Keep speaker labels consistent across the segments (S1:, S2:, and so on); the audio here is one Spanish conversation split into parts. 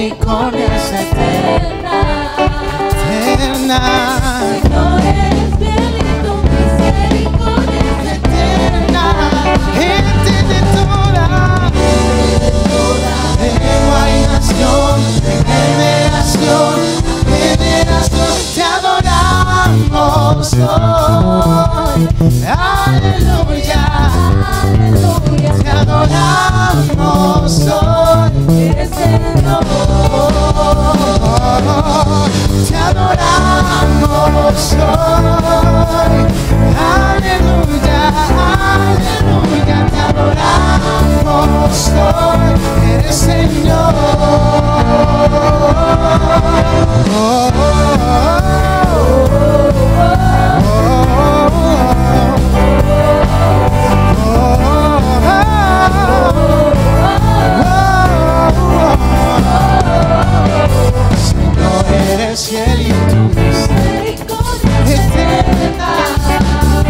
S1: misericordia es eterna.
S2: Eterna.
S1: Señor, eres fiel y tu misericordia es eterna.
S2: Gente de toda lengua y nación, de generación, generación, te adoramos hoy. Aleluya,
S1: Aleluya.
S2: te adoramos hoy.
S1: Eres Señor.
S2: Te adoramos hoy. Aleluya, aleluya, te adoramos hoy. Eres Señor. Señor, eres fiel y tu
S1: Misericordia es
S2: eterna,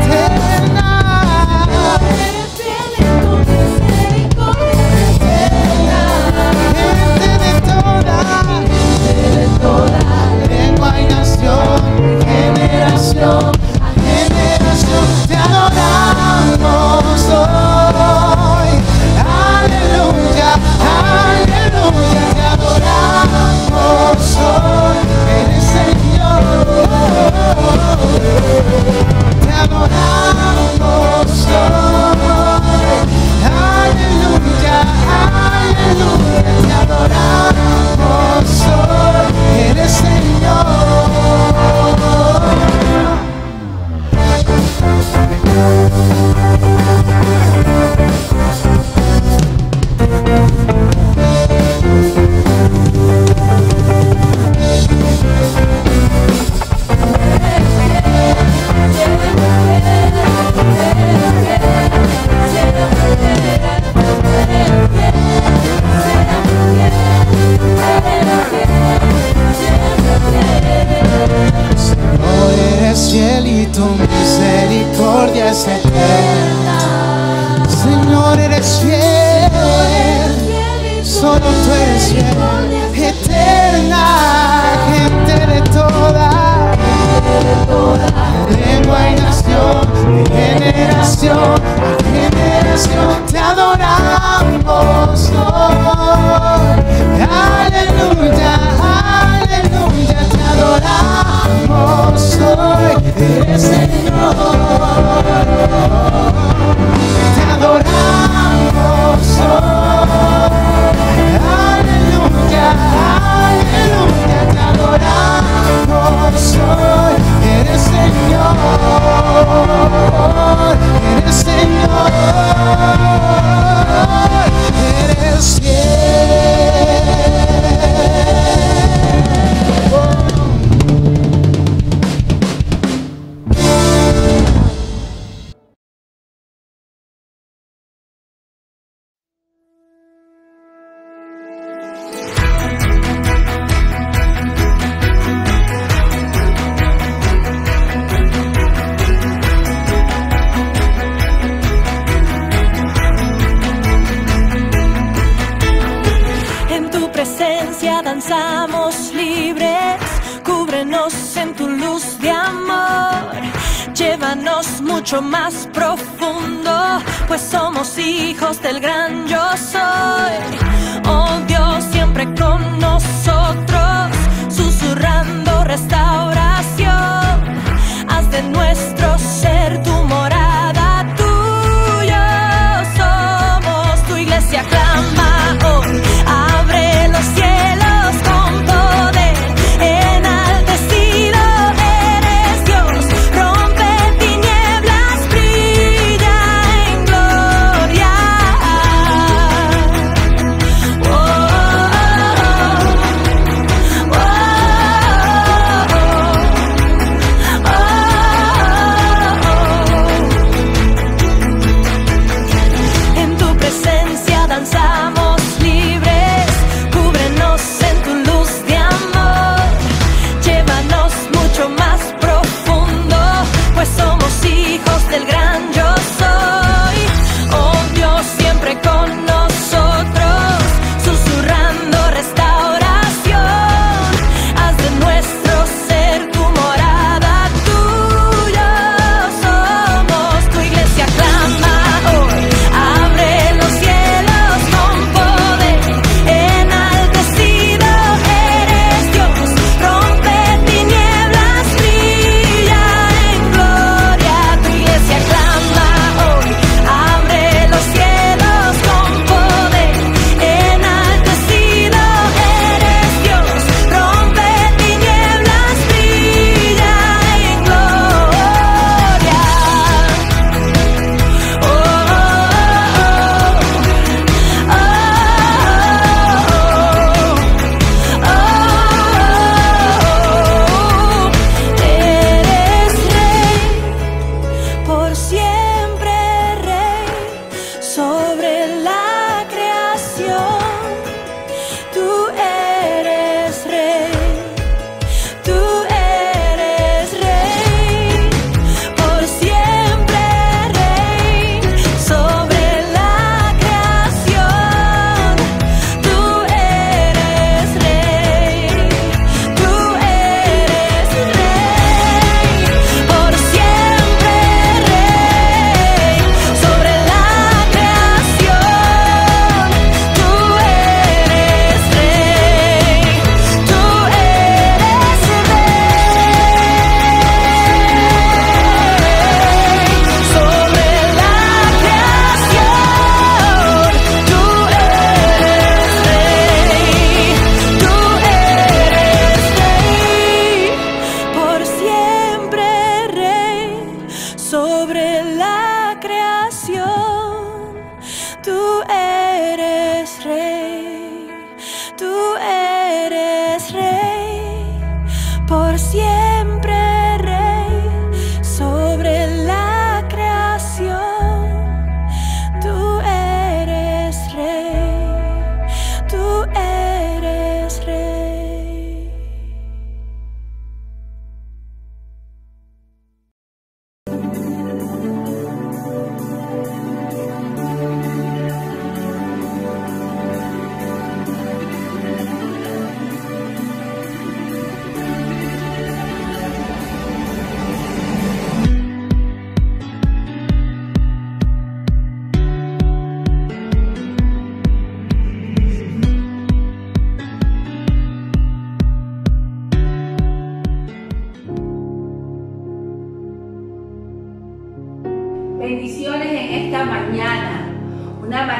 S2: eterna.
S1: Eres fiel y tu misericordia es eterna.
S2: Gente de toda lengua y nación, generación a generación, te adoramos hoy. Aleluya, aleluya, te adoramos hoy. Eres Señor, te adoramos hoy. Aleluya, aleluya, te adoramos hoy. Eres Señor. Señor, eres fiel y tu misericordia es eterna. Señor, eres fiel, solo tú eres fiel, eterna. Gente de toda lengua y nación, de generación a generación, te adoramos hoy. Aleluya, aleluya, te adoramos hoy. Eres Señor, te adoramos hoy. Aleluya, aleluya, te adoramos hoy. Eres Señor, eres Señor, eres
S3: danzamos libres, cúbrenos en tu luz de amor, llévanos mucho más profundo, pues somos hijos del gran yo soy. Oh Dios, siempre con nosotros, susurrando restauración, haz de nuestro ser tu morada, tuyo somos, tu iglesia clama hoy, abre los cielos con poder, enaltecido eres Dios, rompe tinieblas, brilla en gloria. Oh, oh, oh.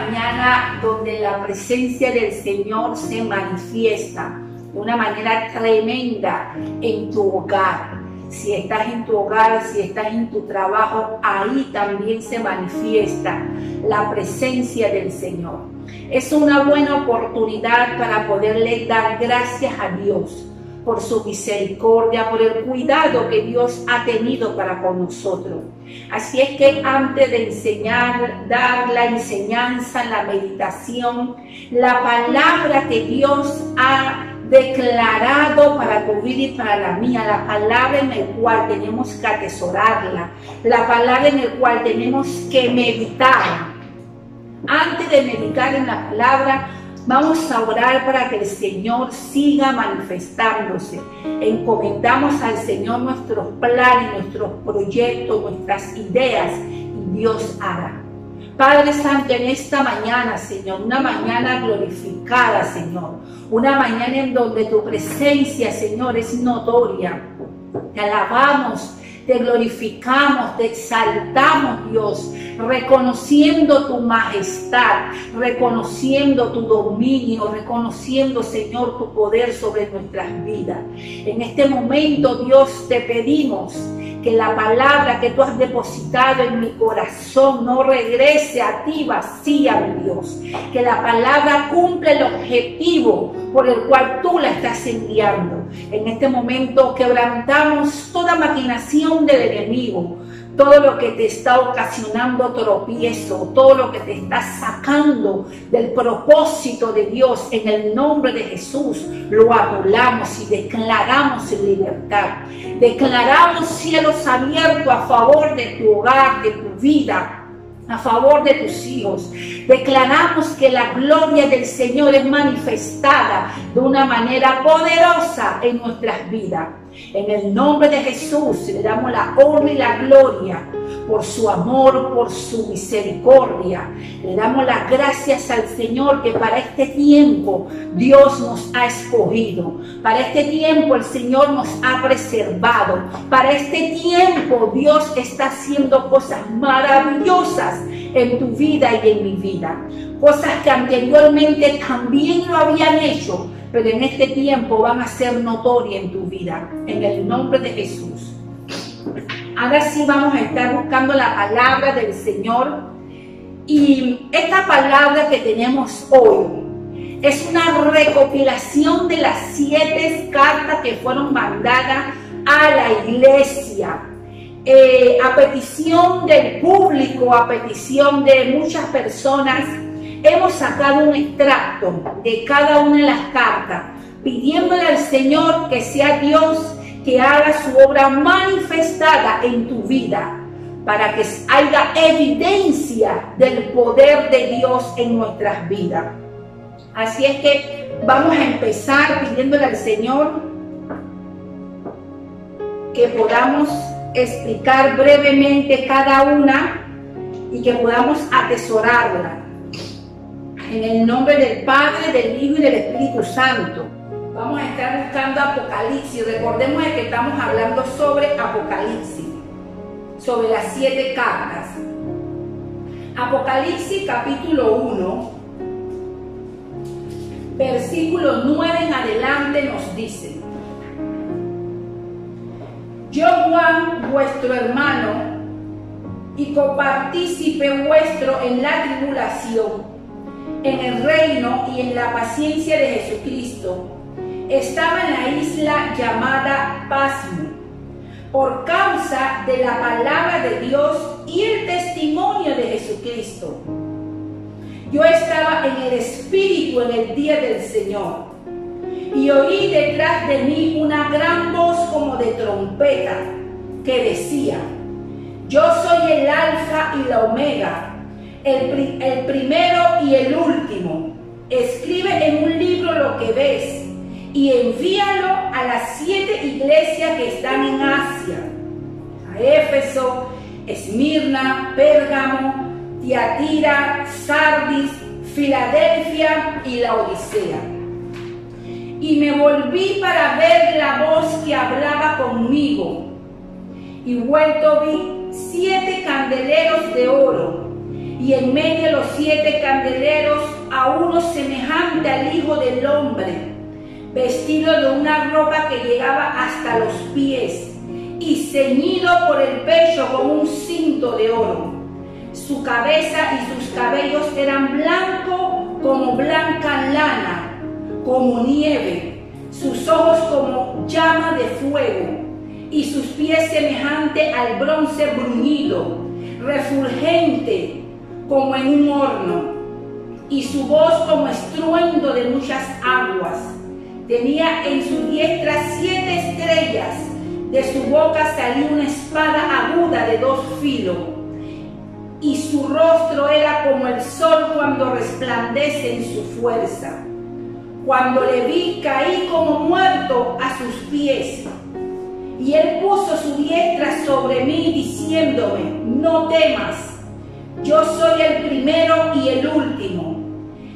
S4: mañana donde la presencia del Señor se manifiesta de una manera tremenda en tu hogar. Si estás en tu hogar, si estás en tu trabajo, ahí también se manifiesta la presencia del Señor. Es una buena oportunidad para poderle dar gracias a Dios por su misericordia, por el cuidado que Dios ha tenido para con nosotros. Así es que antes de enseñar, dar la enseñanza, la meditación, la palabra que Dios ha declarado para tu vida y para la mía, la palabra en el cual tenemos que atesorarla, la palabra en el cual tenemos que meditar. Antes de meditar en la palabra, vamos a orar para que el Señor siga manifestándose. Encomendamos al Señor nuestros planes, nuestros proyectos, nuestras ideas, y Dios hará. Padre Santo, en esta mañana, Señor, una mañana glorificada, Señor, una mañana en donde tu presencia, Señor, es notoria. Te alabamos, te glorificamos, te exaltamos, Dios, reconociendo tu majestad, reconociendo tu dominio, reconociendo, Señor, tu poder sobre nuestras vidas. En este momento, Dios, te pedimos que la palabra que tú has depositado en mi corazón no regrese a ti vacía, mi Dios. Que la palabra cumpla el objetivo por el cual tú la estás enviando. En este momento quebrantamos toda maquinación del enemigo, todo lo que te está ocasionando tropiezo, todo lo que te está sacando del propósito de Dios, en el nombre de Jesús, lo anulamos y declaramos en libertad. Declaramos cielos abiertos a favor de tu hogar, de tu vida, a favor de tus hijos. Declaramos que la gloria del Señor es manifestada de una manera poderosa en nuestras vidas. En el nombre de Jesús le damos la honra y la gloria por su amor, por su misericordia. Le damos las gracias al Señor que para este tiempo Dios nos ha escogido. Para este tiempo el Señor nos ha preservado. Para este tiempo Dios está haciendo cosas maravillosas en tu vida y en mi vida. Cosas que anteriormente también lo habían hecho, pero en este tiempo van a ser notorias en tu vida, en el nombre de Jesús. Ahora sí vamos a estar buscando la palabra del Señor, y esta palabra que tenemos hoy es una recopilación de las 7 cartas que fueron mandadas a la iglesia, a petición del público, a petición de muchas personas. Hemos sacado un extracto de cada una de las cartas, pidiéndole al Señor que sea Dios que haga su obra manifestada en tu vida, para que haya evidencia del poder de Dios en nuestras vidas. Así es que vamos a empezar pidiéndole al Señor que podamos explicar brevemente cada una y que podamos atesorarla. En el nombre del Padre, del Hijo y del Espíritu Santo. Vamos a estar buscando Apocalipsis. Recordemos que estamos hablando sobre Apocalipsis, sobre las 7 cartas. Apocalipsis capítulo 1, versículo 9 en adelante nos dice: Yo, Juan, vuestro hermano y copartícipe vuestro en la tribulación, en el reino y en la paciencia de Jesucristo, estaba en la isla llamada Pasmo, por causa de la palabra de Dios y el testimonio de Jesucristo. Yo estaba en el Espíritu en el día del Señor, y oí detrás de mí una gran voz como de trompeta, que decía: Yo soy el Alfa y la Omega, el primero y el último. Escribe en un libro lo que ves y envíalo a las 7 iglesias que están en Asia: a Éfeso, Esmirna, Pérgamo, Tiatira, Sardis, Filadelfia y Laodicea. Y me volví para ver la voz que hablaba conmigo, y vuelto vi 7 candeleros de oro, y en medio de los 7 candeleros a uno semejante al Hijo del Hombre, vestido de una ropa que llegaba hasta los pies y ceñido por el pecho con un cinto de oro. Su cabeza y sus cabellos eran blancos como blanca lana, como nieve, sus ojos como llama de fuego, y sus pies semejante al bronce bruñido, refulgente como en un horno, y su voz como estruendo de muchas aguas. Tenía en su diestra 7 estrellas, de su boca salió una espada aguda de 2 filos, y su rostro era como el sol cuando resplandece en su fuerza. Cuando le vi, caí como muerto a sus pies, y él puso su diestra sobre mí, diciéndome: no temas, yo soy el primero y el último,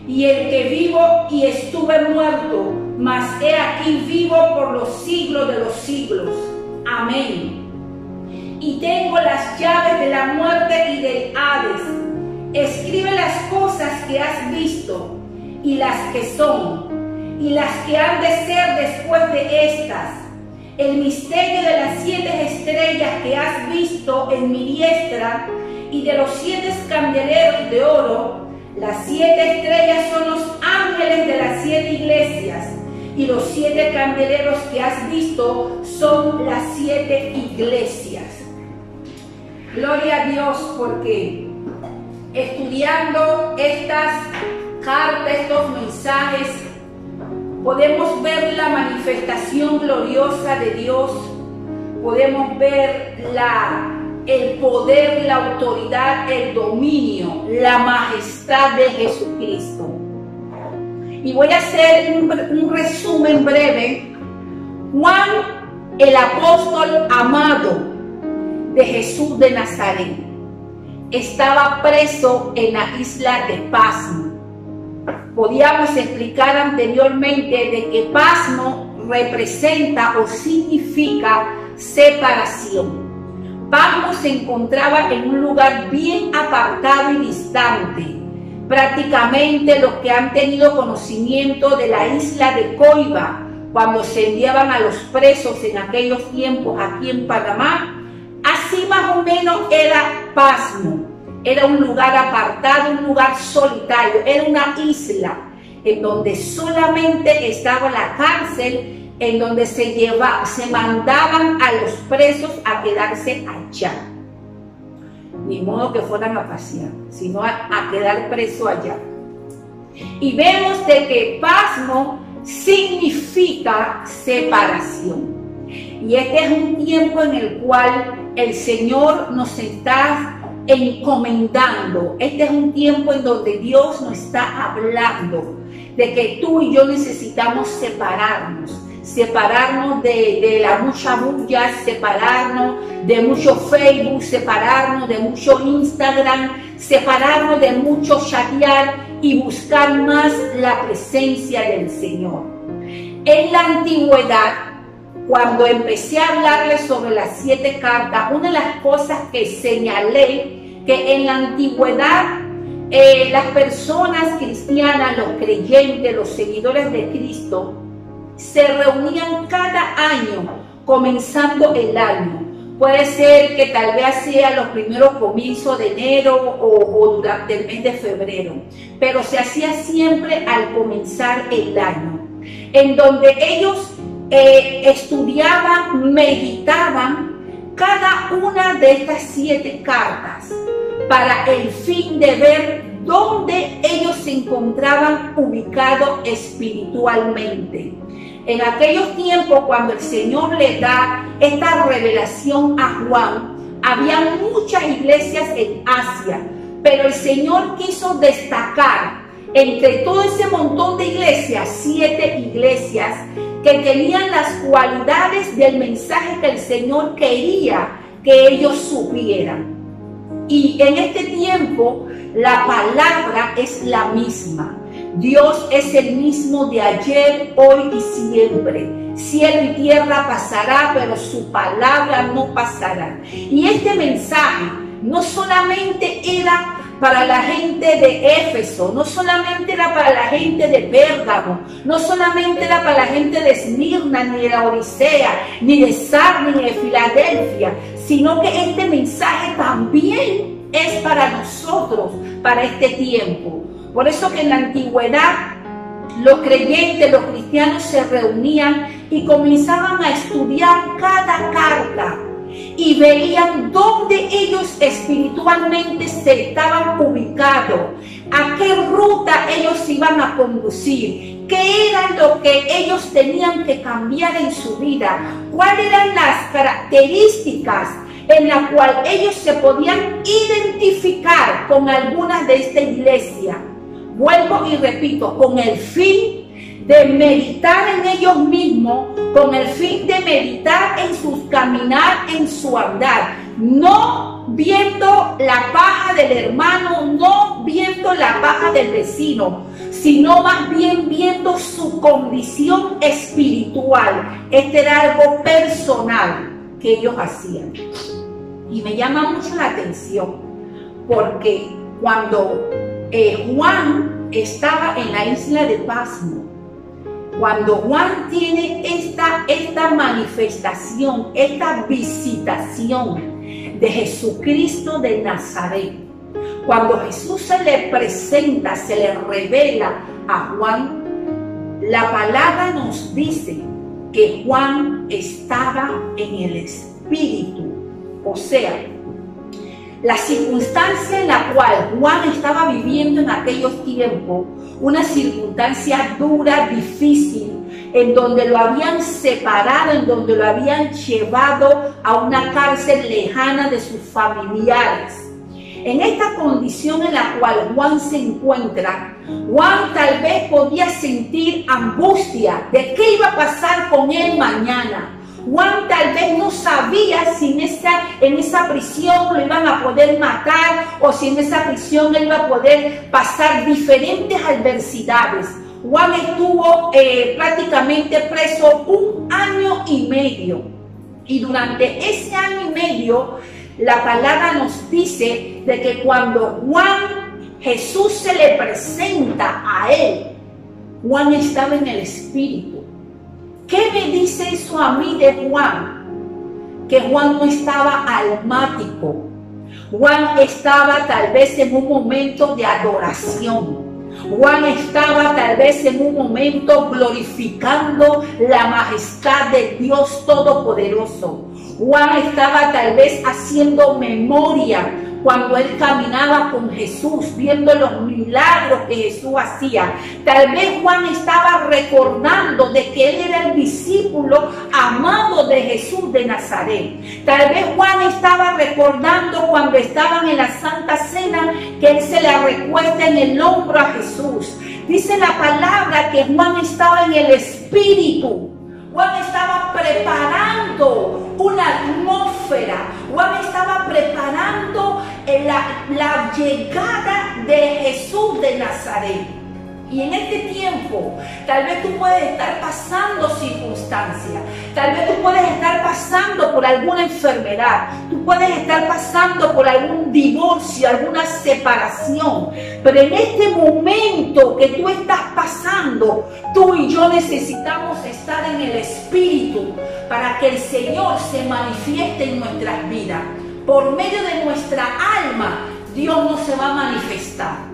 S4: y el que vivo y estuve muerto, mas he aquí vivo por los siglos de los siglos. Amén. Y tengo las llaves de la muerte y del Hades. Escribe las cosas que has visto, y las que son, y las que han de ser después de estas. El misterio de las 7 estrellas que has visto en mi diestra, y de los 7 candeleros de oro. Las 7 estrellas son los ángeles de las 7 iglesias, y los 7 candeleros que has visto son las 7 iglesias. Gloria a Dios, porque estudiando estas cartas, estos mensajes, podemos ver la manifestación gloriosa de Dios, podemos ver el poder, la autoridad, el dominio, la majestad de Jesucristo. Y voy a hacer un resumen breve. Juan, el apóstol amado de Jesús de Nazaret, estaba preso en la isla de Pasmo. Podíamos explicar anteriormente de que Pasmo representa o significa separación. Pasmo se encontraba en un lugar bien apartado y distante. Prácticamente los que han tenido conocimiento de la isla de Coiba, cuando se enviaban a los presos en aquellos tiempos aquí en Panamá, así más o menos era Pasmo. Era un lugar apartado, un lugar solitario, era una isla en donde solamente estaba la cárcel, en donde se mandaban a los presos a quedarse allá. Ni modo que fueran a pasear, sino a quedar preso allá. Y vemos de que Pasmo significa separación. Y este es un tiempo en el cual el Señor nos está encomendando. Este es un tiempo en donde Dios nos está hablando de que tú y yo necesitamos separarnos de la mucha bulla, separarnos de mucho Facebook, separarnos de mucho Instagram, separarnos de mucho chatear y buscar más la presencia del Señor. En la antigüedad, cuando empecé a hablarles sobre las 7 cartas, una de las cosas que señalé, que en la antigüedad las personas cristianas, los creyentes, los seguidores de Cristo, se reunían cada año, comenzando el año. Puede ser que tal vez sea los primeros comienzos de enero o durante el mes de febrero, pero se hacía siempre al comenzar el año, en donde ellos estudiaban, meditaban cada una de estas 7 cartas para el fin de ver dónde ellos se encontraban ubicados espiritualmente. En aquellos tiempos, cuando el Señor le da esta revelación a Juan, había muchas iglesias en Asia, pero el Señor quiso destacar entre todo ese montón de iglesias, 7 iglesias que tenían las cualidades del mensaje que el Señor quería que ellos supieran. Y en este tiempo la palabra es la misma. Dios es el mismo de ayer, hoy y siempre. Cielo y tierra pasará, pero su palabra no pasará. Y este mensaje no solamente era para la gente de Éfeso, no solamente era para la gente de Pérgamo, no solamente era para la gente de Esmirna, ni de la Odisea, ni de Sardis, ni de Filadelfia, sino que este mensaje también es para nosotros, para este tiempo. Por eso que en la antigüedad los creyentes, los cristianos se reunían y comenzaban a estudiar cada carta y veían dónde ellos espiritualmente se estaban ubicados, a qué ruta ellos iban a conducir, qué era lo que ellos tenían que cambiar en su vida, cuáles eran las características en las cuales ellos se podían identificar con algunas de esta iglesia. Vuelvo y repito, con el fin de meditar en ellos mismos, con el fin de meditar en su caminar, en su andar, no viendo la paja del hermano, no viendo la paja del vecino, sino más bien viendo su condición espiritual. Este era algo personal que ellos hacían. Y me llama mucho la atención, porque cuando Juan estaba en la isla de Pasmo, cuando Juan tiene esta manifestación, esta visitación de Jesucristo de Nazaret, cuando Jesús se le presenta, se le revela a Juan, la palabra nos dice que Juan estaba en el Espíritu. O sea, la circunstancia en la cual Juan estaba viviendo en aquellos tiempos, una circunstancia dura, difícil, en donde lo habían separado, en donde lo habían llevado a una cárcel lejana de sus familiares. En esta condición en la cual Juan se encuentra, Juan tal vez podía sentir angustia de qué iba a pasar con él mañana. Juan tal vez no sabía si en esa prisión lo iban a poder matar o si en esa prisión él iba a poder pasar diferentes adversidades. Juan estuvo prácticamente preso 1 año y medio. Y durante ese año y medio, la palabra nos dice de que cuando Jesús se le presenta a él, Juan estaba en el Espíritu. ¿Qué me dice eso a mí de Juan? Que Juan no estaba almático. Juan estaba tal vez en un momento de adoración. Juan estaba tal vez en un momento glorificando la majestad de Dios Todopoderoso. Juan estaba tal vez haciendo memoria cuando él caminaba con Jesús, viendo los milagros que Jesús hacía. Tal vez Juan estaba recordando de que él era el discípulo amado de Jesús de Nazaret. Tal vez Juan estaba recordando cuando estaban en la Santa Cena que él se le recuesta en el hombro a Jesús. Dice la palabra que Juan estaba en el Espíritu. Juan estaba preparando una atmósfera. Juan estaba preparando la llegada de Jesús de Nazaret. Y en este tiempo, tal vez tú puedes estar pasando circunstancias, tal vez tú puedes estar pasando por alguna enfermedad, tú puedes estar pasando por algún divorcio, alguna separación, pero en este momento que tú estás pasando, tú y yo necesitamos estar en el Espíritu para que el Señor se manifieste en nuestras vidas. Por medio de nuestra alma, Dios no se va a manifestar.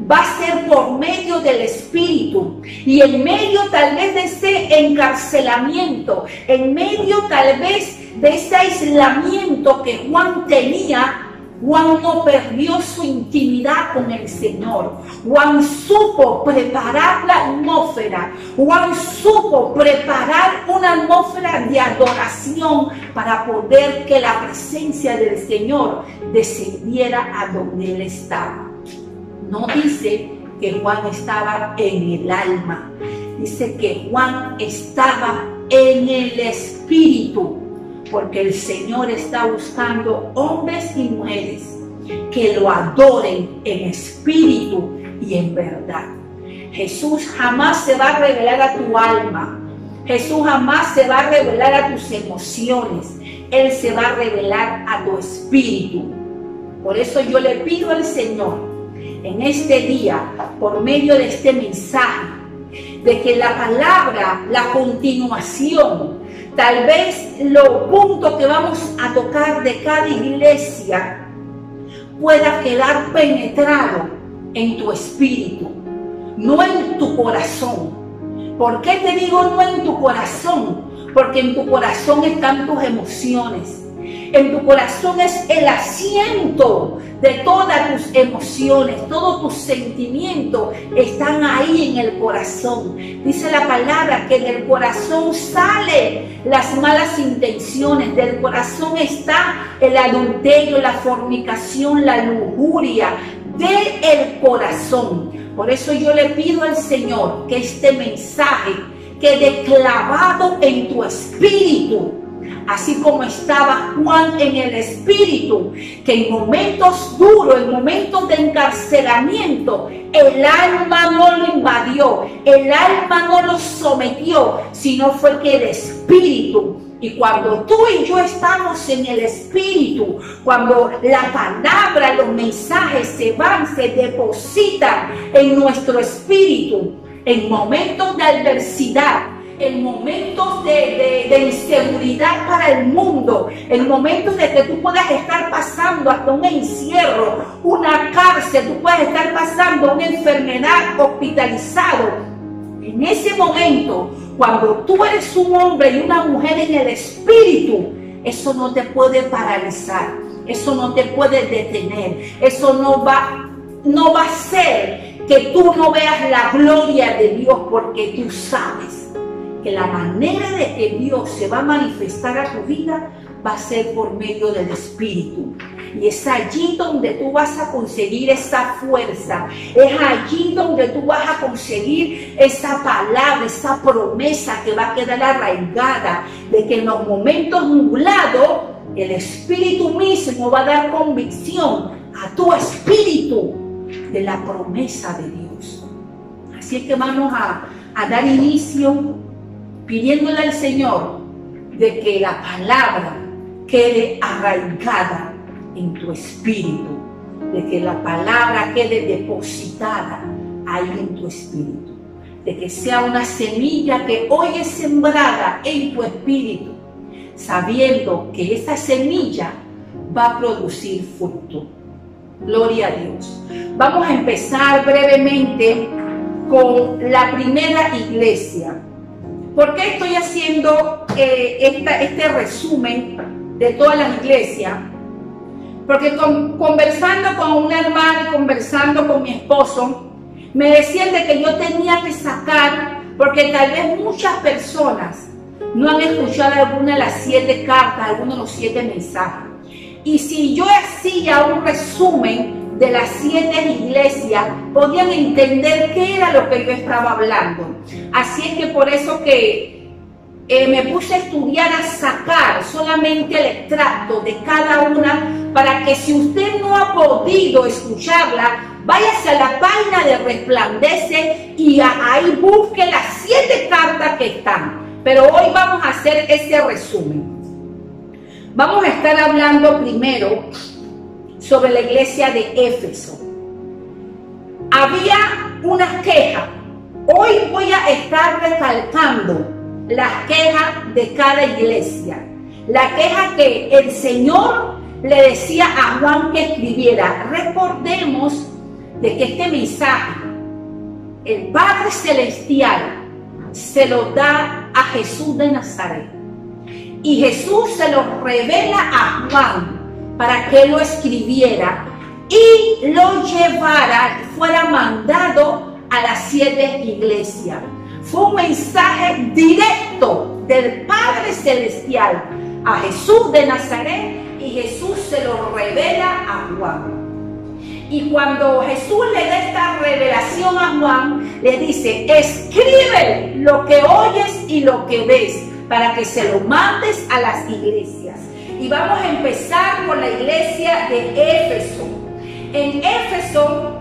S4: Va a ser por medio del Espíritu. Y en medio tal vez de ese encarcelamiento, en medio tal vez de ese aislamiento que Juan tenía, Juan no perdió su intimidad con el Señor. Juan supo preparar la atmósfera. Juan supo preparar una atmósfera de adoración para poder que la presencia del Señor descendiera a donde él estaba. No dice que Juan estaba en el alma, dice que Juan estaba en el Espíritu, porque el Señor está buscando hombres y mujeres que lo adoren en espíritu y en verdad. Jesús jamás se va a revelar a tu alma, Jesús jamás se va a revelar a tus emociones, Él se va a revelar a tu espíritu. Por eso yo le pido al Señor en este día, por medio de este mensaje, de que la palabra, la continuación, tal vez los puntos que vamos a tocar de cada iglesia pueda quedar penetrado en tu espíritu, no en tu corazón. ¿Por qué te digo no en tu corazón? Porque en tu corazón están tus emociones. En tu corazón es el asiento de todas tus emociones, todos tus sentimientos están ahí en el corazón. Dice la palabra que del corazón salen las malas intenciones, del corazón está el adulterio, la fornicación, la lujuria, del corazón. Por eso yo le pido al Señor que este mensaje quede clavado en tu espíritu, así como estaba Juan en el espíritu, que en momentos duros, en momentos de encarcelamiento, el alma no lo invadió, el alma no lo sometió, sino fue que el espíritu. Y cuando tú y yo estamos en el espíritu, cuando la palabra, los mensajes se van, se depositan en nuestro espíritu, en momentos de adversidad, en momentos de inseguridad para el mundo, en momentos de que tú puedas estar pasando hasta un encierro, una cárcel, tú puedes estar pasando una enfermedad, hospitalizado. En ese momento, cuando tú eres un hombre y una mujer en el espíritu, eso no te puede paralizar, eso no te puede detener, eso no va a hacer que tú no veas la gloria de Dios, porque tú sabes que la manera de que Dios se va a manifestar a tu vida va a ser por medio del Espíritu. Y es allí donde tú vas a conseguir esa fuerza, es allí donde tú vas a conseguir esa palabra, esa promesa que va a quedar arraigada, de que en los momentos nublados el Espíritu mismo va a dar convicción a tu espíritu de la promesa de Dios. Así es que vamos a dar inicio pidiéndole al Señor de que la palabra quede arraigada en tu espíritu, de que la palabra quede depositada ahí en tu espíritu, de que sea una semilla que hoy es sembrada en tu espíritu, sabiendo que esa semilla va a producir fruto. Gloria a Dios. Vamos a empezar brevemente con la primera iglesia. ¿Por qué estoy haciendo este resumen de todas las iglesias? Porque conversando con una hermana y conversando con mi esposo, me decían de que yo tenía que sacar, porque tal vez muchas personas no han escuchado alguna de las 7 cartas, algunos de los 7 mensajes. Y si yo hacía un resumen de las 7 iglesias, podían entender qué era lo que yo estaba hablando. Así es que por eso que me puse a estudiar, a sacar solamente el extracto de cada una, para que si usted no ha podido escucharla, váyase a la página de Resplandece y ahí busque las 7 cartas que están. Pero hoy vamos a hacer ese resumen. Vamos a estar hablando primero sobre la iglesia de Éfeso. Había una queja. Hoy voy a estar recalcando las quejas de cada iglesia. La queja que el Señor le decía a Juan que escribiera. Recordemos de que este mensaje, el Padre Celestial se lo da a Jesús de Nazaret. Y Jesús se lo revela a Juan para que lo escribiera y lo llevara, fuera mandado a las 7 iglesias. Fue un mensaje directo del Padre Celestial a Jesús de Nazaret, y Jesús se lo revela a Juan. Y cuando Jesús le da esta revelación a Juan, le dice: escribe lo que oyes y lo que ves, para que se lo mandes a las iglesias. Y vamos a empezar con la iglesia de Éfeso. En Éfeso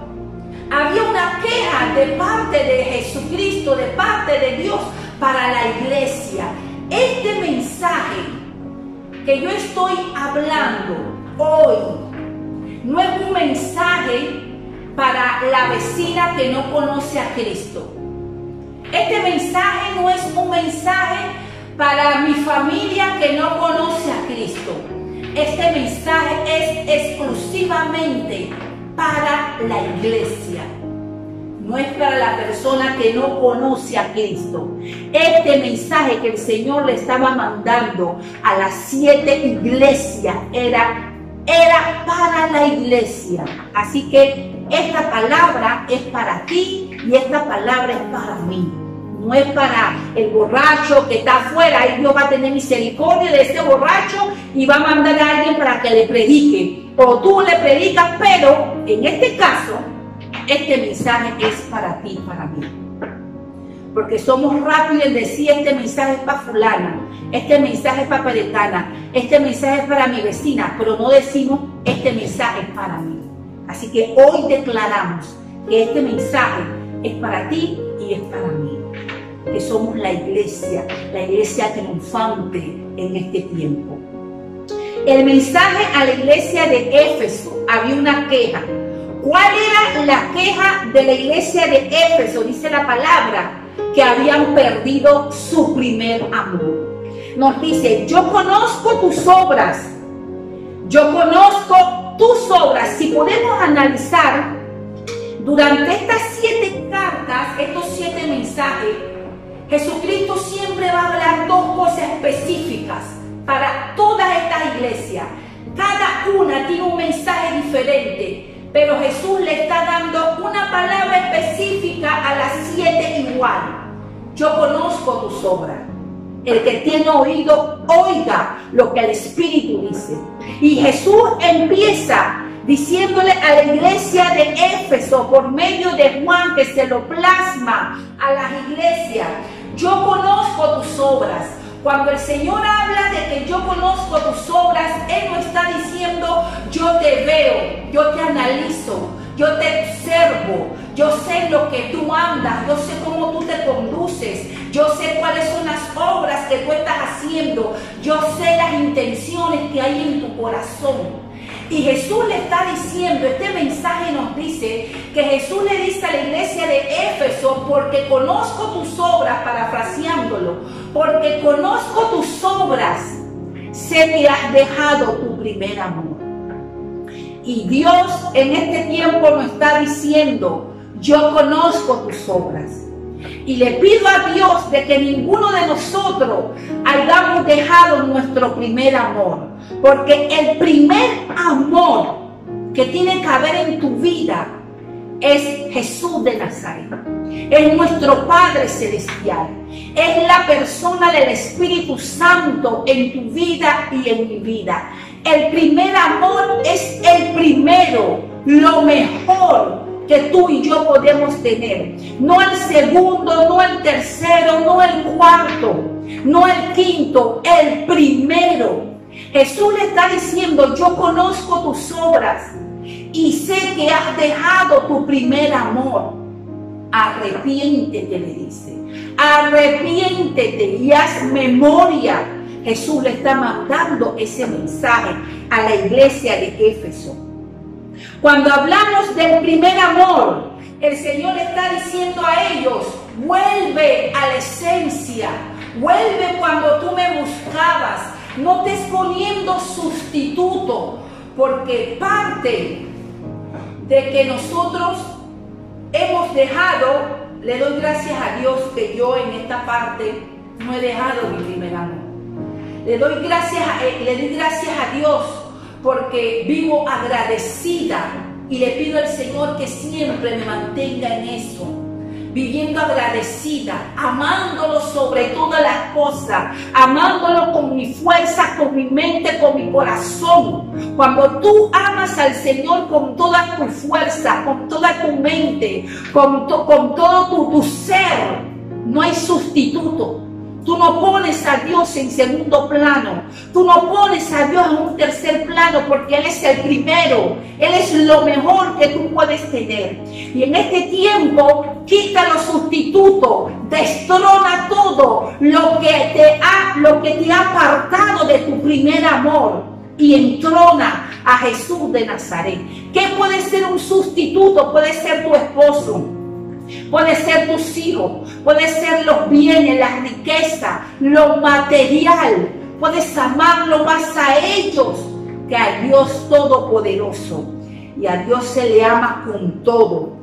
S4: había una queja de parte de Jesucristo, de parte de Dios para la iglesia. Este mensaje que yo estoy hablando hoy no es un mensaje para la vecina que no conoce a Cristo. Este mensaje no es un mensaje para mi familia que no conoce a Cristo. Este mensaje es exclusivamente para la iglesia. No es para la persona que no conoce a Cristo. Este mensaje que el Señor le estaba mandando a las 7 iglesias era para la iglesia. Así que esta palabra es para ti y esta palabra es para mí. No es para el borracho que está afuera. Y Dios va a tener misericordia de ese borracho y va a mandar a alguien para que le predique. O tú le predicas, pero en este caso, este mensaje es para ti, para mí. Porque somos rápidos en decir: este mensaje es para fulana, este mensaje es para peretana, este mensaje es para mi vecina, pero no decimos: este mensaje es para mí. Así que hoy declaramos que este mensaje es para ti y es para mí. Que somos la iglesia triunfante en este tiempo. El mensaje a la iglesia de Éfeso, había una queja. ¿Cuál era la queja de la iglesia de Éfeso? Dice la palabra que habían perdido su primer amor. Nos dice: yo conozco tus obras. Yo conozco tus obras. Si podemos analizar durante estas 7 cartas, estos 7 mensajes, Jesucristo siempre va a hablar 2 cosas específicas para todas estas iglesias. Cada una tiene un mensaje diferente. Pero Jesús le está dando una palabra específica a las 7 igual. Yo conozco tus obras. El que tiene oído, oiga lo que el Espíritu dice. Y Jesús empieza diciéndole a la iglesia de Éfeso, por medio de Juan, que se lo plasma a las iglesias: yo conozco tus obras. Cuando el Señor habla de que yo conozco tus obras, Él no está diciendo: yo te veo, yo te analizo, yo te observo, yo sé lo que tú andas, yo sé cómo tú te conduces, yo sé cuáles son las obras que tú estás haciendo, yo sé las intenciones que hay en tu corazón. Y Jesús le está diciendo, este mensaje nos dice que Jesús le dice a la iglesia de Éfeso: porque conozco tus obras, parafraseándolo, porque conozco tus obras, sé que has dejado tu primer amor. Y Dios en este tiempo nos está diciendo: yo conozco tus obras. Y le pido a Dios de que ninguno de nosotros hayamos dejado nuestro primer amor. Porque el primer amor que tiene que haber en tu vida es Jesús de Nazaret. Es nuestro Padre Celestial. Es la persona del Espíritu Santo en tu vida y en mi vida. El primer amor es el primero, lo mejor que tú y yo podemos tener. No el segundo, no el tercero, no el cuarto, no el quinto, el primero. Jesús le está diciendo: yo conozco tus obras y sé que has dejado tu primer amor. Arrepiéntete, le dice. Arrepiéntete y haz memoria. Jesús le está mandando ese mensaje a la iglesia de Éfeso. Cuando hablamos del primer amor, el Señor le está diciendo a ellos: vuelve a la esencia, vuelve cuando tú me buscabas, no estés poniendo sustituto, porque parte de que nosotros hemos dejado, le doy gracias a Dios que yo en esta parte no he dejado mi primer amor. Le doy gracias a Dios porque vivo agradecida y le pido al Señor que siempre me mantenga en eso, viviendo agradecida, amándolo sobre todas las cosas, amándolo con mi fuerza, con mi mente, con mi corazón. Cuando tú amas al Señor con toda tu fuerza, con toda tu mente, con todo tu ser, no hay sustituto. Tú no pones a Dios en segundo plano. Tú no pones a Dios en un tercer plano, porque Él es el primero. Él es lo mejor que tú puedes tener. Y en este tiempo, quita los sustitutos. Destrona todo lo que te ha apartado de tu primer amor. Y entrona a Jesús de Nazaret. ¿Qué puede ser un sustituto? Puede ser tu esposo, puede ser tus hijos, puede ser los bienes, la riqueza, lo material. Puedes amarlo más a ellos que a Dios Todopoderoso. Y a Dios se le ama con todo.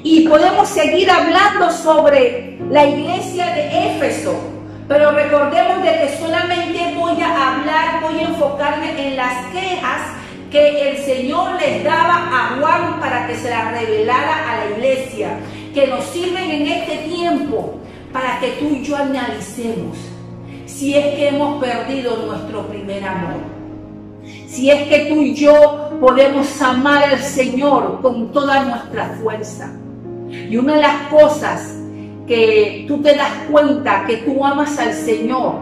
S4: Y podemos seguir hablando sobre la iglesia de Éfeso, pero recordemos de que solamente voy a enfocarme en las quejas que el Señor les daba a Juan para que se las revelara a la iglesia, que nos sirven en este tiempo para que tú y yo analicemos si es que hemos perdido nuestro primer amor, si es que tú y yo podemos amar al Señor con toda nuestra fuerza. Y una de las cosas que tú te das cuenta que tú amas al Señor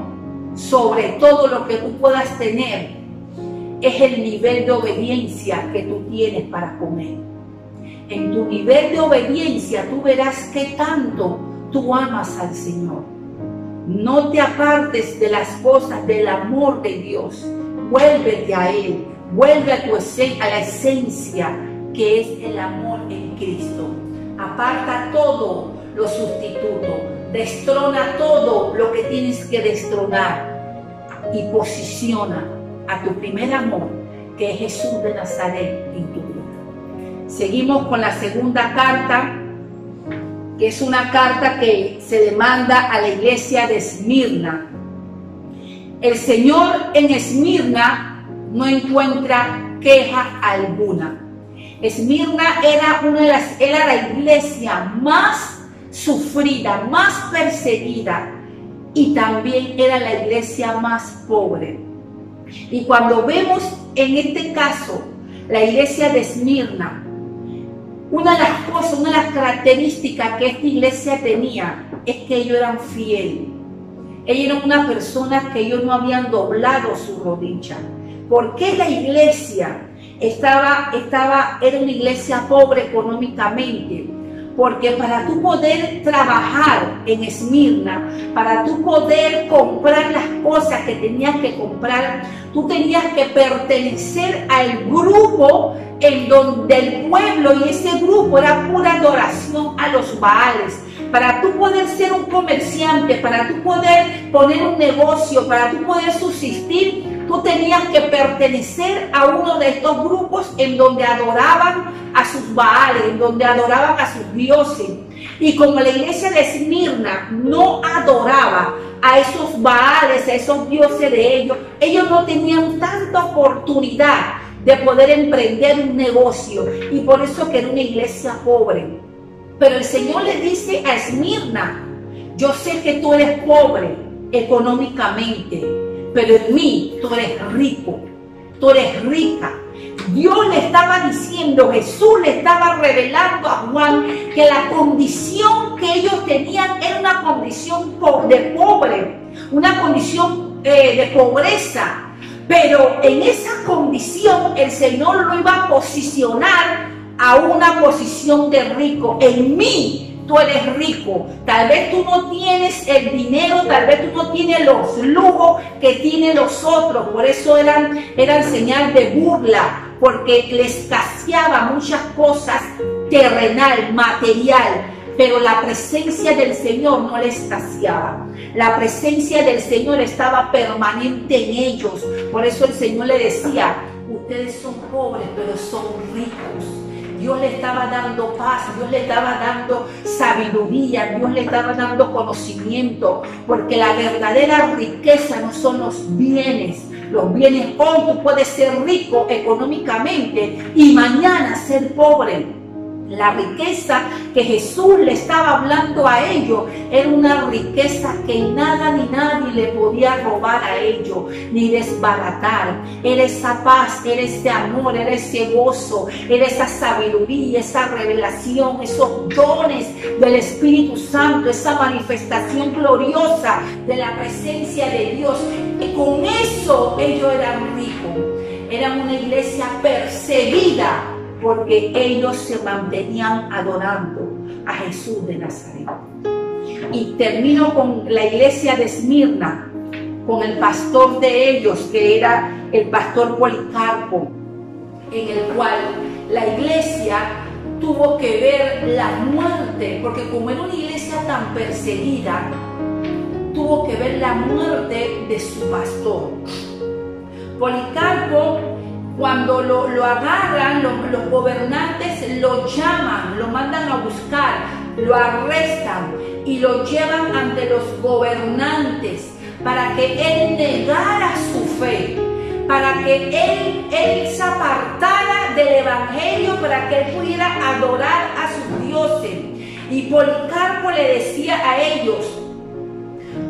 S4: sobre todo lo que tú puedas tener es el nivel de obediencia que tú tienes para con Él. En tu nivel de obediencia tú verás qué tanto tú amas al Señor. No te apartes de las cosas del amor de Dios. Vuélvete a Él. Vuelve a la esencia que es el amor en Cristo. Aparta todo lo sustituto. Destrona todo lo que tienes que destronar. Y posiciona a tu primer amor, que es Jesús de Nazaret, en tu vida. Seguimos con la segunda carta, que es una carta que se le manda a la iglesia de Esmirna. El Señor en Esmirna no encuentra queja alguna. Esmirna era la iglesia más sufrida, más perseguida, y también era la iglesia más pobre. Y cuando vemos en este caso la iglesia de Esmirna, una de las cosas, una de las características que esta iglesia tenía es que ellos eran fieles. Ellos eran una persona que ellos no habían doblado su rodilla. ¿Por qué la iglesia era una iglesia pobre económicamente? Porque para tú poder trabajar en Esmirna, para tú poder comprar las cosas que tenías que comprar, tú tenías que pertenecer al grupo del pueblo, y ese grupo era pura adoración a los Baales. Para tú poder ser un comerciante, para tú poder poner un negocio, para tú poder subsistir, tú tenías que pertenecer a uno de estos grupos en donde adoraban a sus Baales, en donde adoraban a sus dioses. Y como la iglesia de Esmirna no adoraba a esos Baales, a esos dioses de ellos no tenían tanta oportunidad de poder emprender un negocio, y por eso que era una iglesia pobre. Pero el Señor le dice a Esmirna: yo sé que tú eres pobre económicamente, pero en mí tú eres rico, tú eres rica. Dios le estaba diciendo, Jesús le estaba revelando a Juan que la condición que ellos tenían era una condición de pobre, una condición de pobreza. Pero en esa condición el Señor lo iba a posicionar a una posición de rico. En mí tú eres rico. Tal vez tú no tienes el dinero, tal vez tú no tienes los lujos que tienen los otros. Por eso eran señal de burla, porque les escaseaba muchas cosas terrenal, material. Pero la presencia del Señor no les escaseaba. La presencia del Señor estaba permanente en ellos. Por eso el Señor le decía: ustedes son pobres, pero son ricos. Dios le estaba dando paz, Dios le estaba dando sabiduría, Dios le estaba dando conocimiento, porque la verdadera riqueza no son los bienes. Los bienes, hoy tú puedes ser rico económicamente y mañana ser pobre. La riqueza que Jesús le estaba hablando a ellos era una riqueza que nada ni nadie le podía robar a ellos, ni desbaratar. Era esa paz, era ese amor, era ese gozo, era esa sabiduría, esa revelación, esos dones del Espíritu Santo, esa manifestación gloriosa de la presencia de Dios. Y con eso ellos eran ricos. Eran una iglesia perseguida, porque ellos se mantenían adorando a Jesús de Nazaret. Y termino con la iglesia de en el cual la iglesia tuvo que ver la muerte, porque como era una iglesia tan perseguida, tuvo que ver la muerte de su pastor. Policarpo, cuando lo agarran, los gobernantes lo llaman, lo mandan a buscar, lo arrestan y lo llevan ante los gobernantes para que él negara su fe, para que él se apartara del evangelio, para que él pudiera adorar a sus dioses. Y Policarpo le decía a ellos,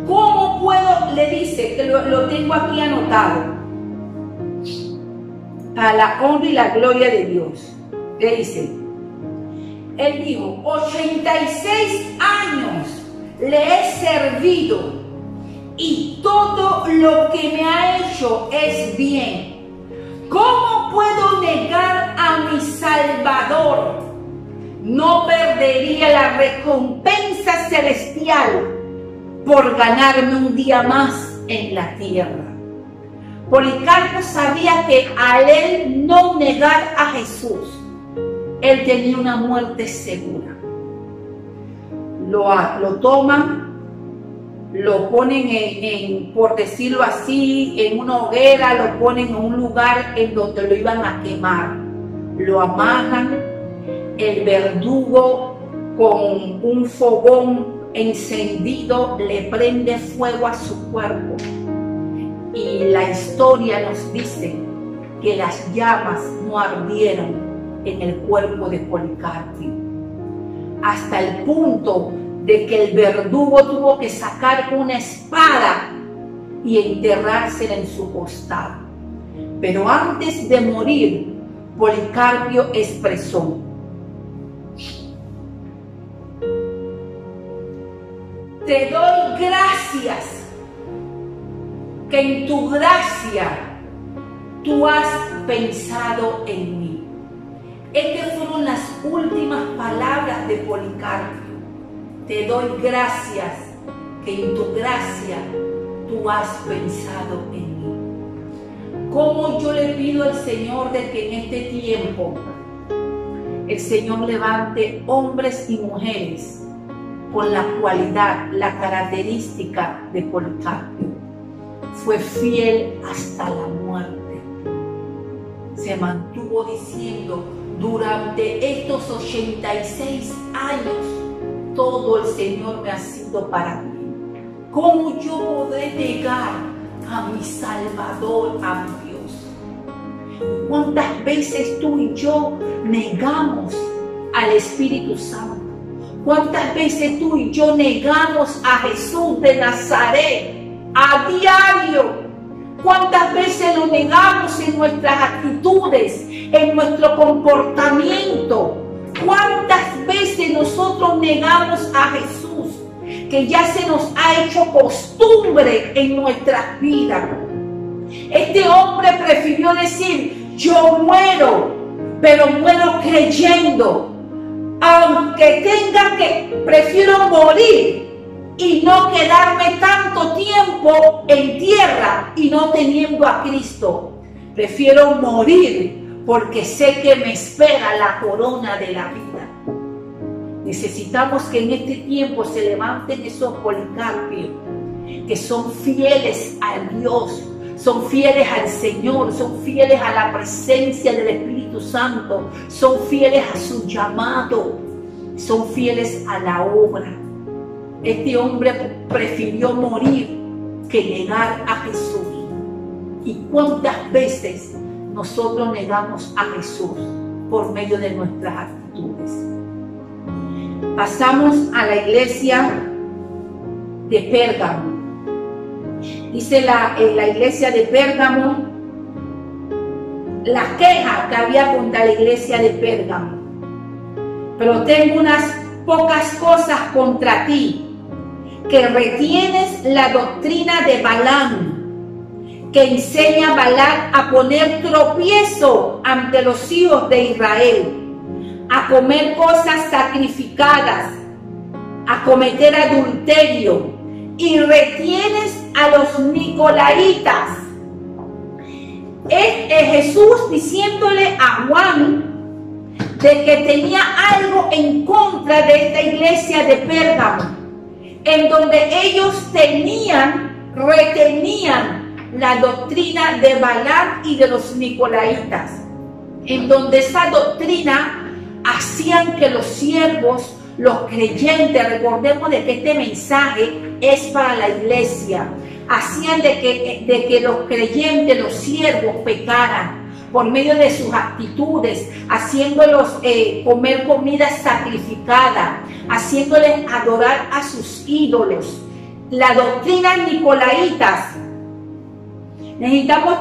S4: ¿cómo puedo? Le dice, que lo tengo aquí anotado, a la honra y la gloria de Dios. Le dice, él dijo, 86 años le he servido y todo lo que me ha hecho es bien. ¿Cómo puedo negar a mi Salvador? No perdería la recompensa celestial por ganarme un día más en la tierra. Policarpo sabía que al él no negar a Jesús, él tenía una muerte segura. Lo toman, lo ponen por decirlo así, en una hoguera, lo ponen en un lugar en donde lo iban a quemar. Lo amarran, el verdugo con un fogón encendido le prende fuego a su cuerpo. Y la historia nos dice que las llamas no ardieron en el cuerpo de Policarpo, hasta el punto de que el verdugo tuvo que sacar una espada y enterrársela en su costado. Pero antes de morir, Policarpo expresó: te doy gracias que en tu gracia tú has pensado en mí. Estas fueron las últimas palabras de Policarpo. Te doy gracias que en tu gracia tú has pensado en mí. ¿Cómo yo le pido al Señor de que en este tiempo el Señor levante hombres y mujeres con la cualidad, la característica de Policarpo? Fue fiel hasta la muerte. Se mantuvo diciendo: durante estos 86 años, todo el Señor me ha sido para mí. ¿Cómo yo podré negar a mi Salvador, a mi Dios? ¿Cuántas veces tú y yo negamos al Espíritu Santo? ¿Cuántas veces tú y yo negamos a Jesús de Nazaret a diario? ¿Cuántas veces lo negamos en nuestras actitudes, en nuestro comportamiento? ¿Cuántas veces nosotros negamos a Jesús, que ya se nos ha hecho costumbre en nuestras vidas? Este hombre prefirió decir: yo muero, pero muero creyendo. Aunque prefiero morir y no quedarme tanto tiempo en tierra y no teniendo a Cristo. Prefiero morir porque sé que me espera la corona de la vida. Necesitamos que en este tiempo se levanten esos Policarpos que son fieles a Dios, son fieles al Señor, son fieles a la presencia del Espíritu Santo, son fieles a su llamado, son fieles a la obra. Este hombre prefirió morir que negar a Jesús. ¿Y cuántas veces nosotros negamos a Jesús por medio de nuestras actitudes? Pasamos a la iglesia de Pérgamo. Dice en la iglesia de Pérgamo, la queja que había contra la iglesia de Pérgamo: pero tengo unas pocas cosas contra ti, que retienes la doctrina de Balaam, que enseña a Balac a poner tropiezo ante los hijos de Israel, a comer cosas sacrificadas, a cometer adulterio, y retienes a los nicolaitas, Jesús diciéndole a Juan de que tenía algo en contra de esta iglesia de Pérgamo, en donde ellos retenían la doctrina de Balaam y de los Nicolaitas, en donde esa doctrina hacían que los siervos, los creyentes, recordemos de que este mensaje es para la iglesia, hacían de que los creyentes, los siervos pecaran por medio de sus actitudes, haciéndolos comer comida sacrificada, haciéndoles adorar a sus ídolos. La doctrina nicolaitas, necesitamos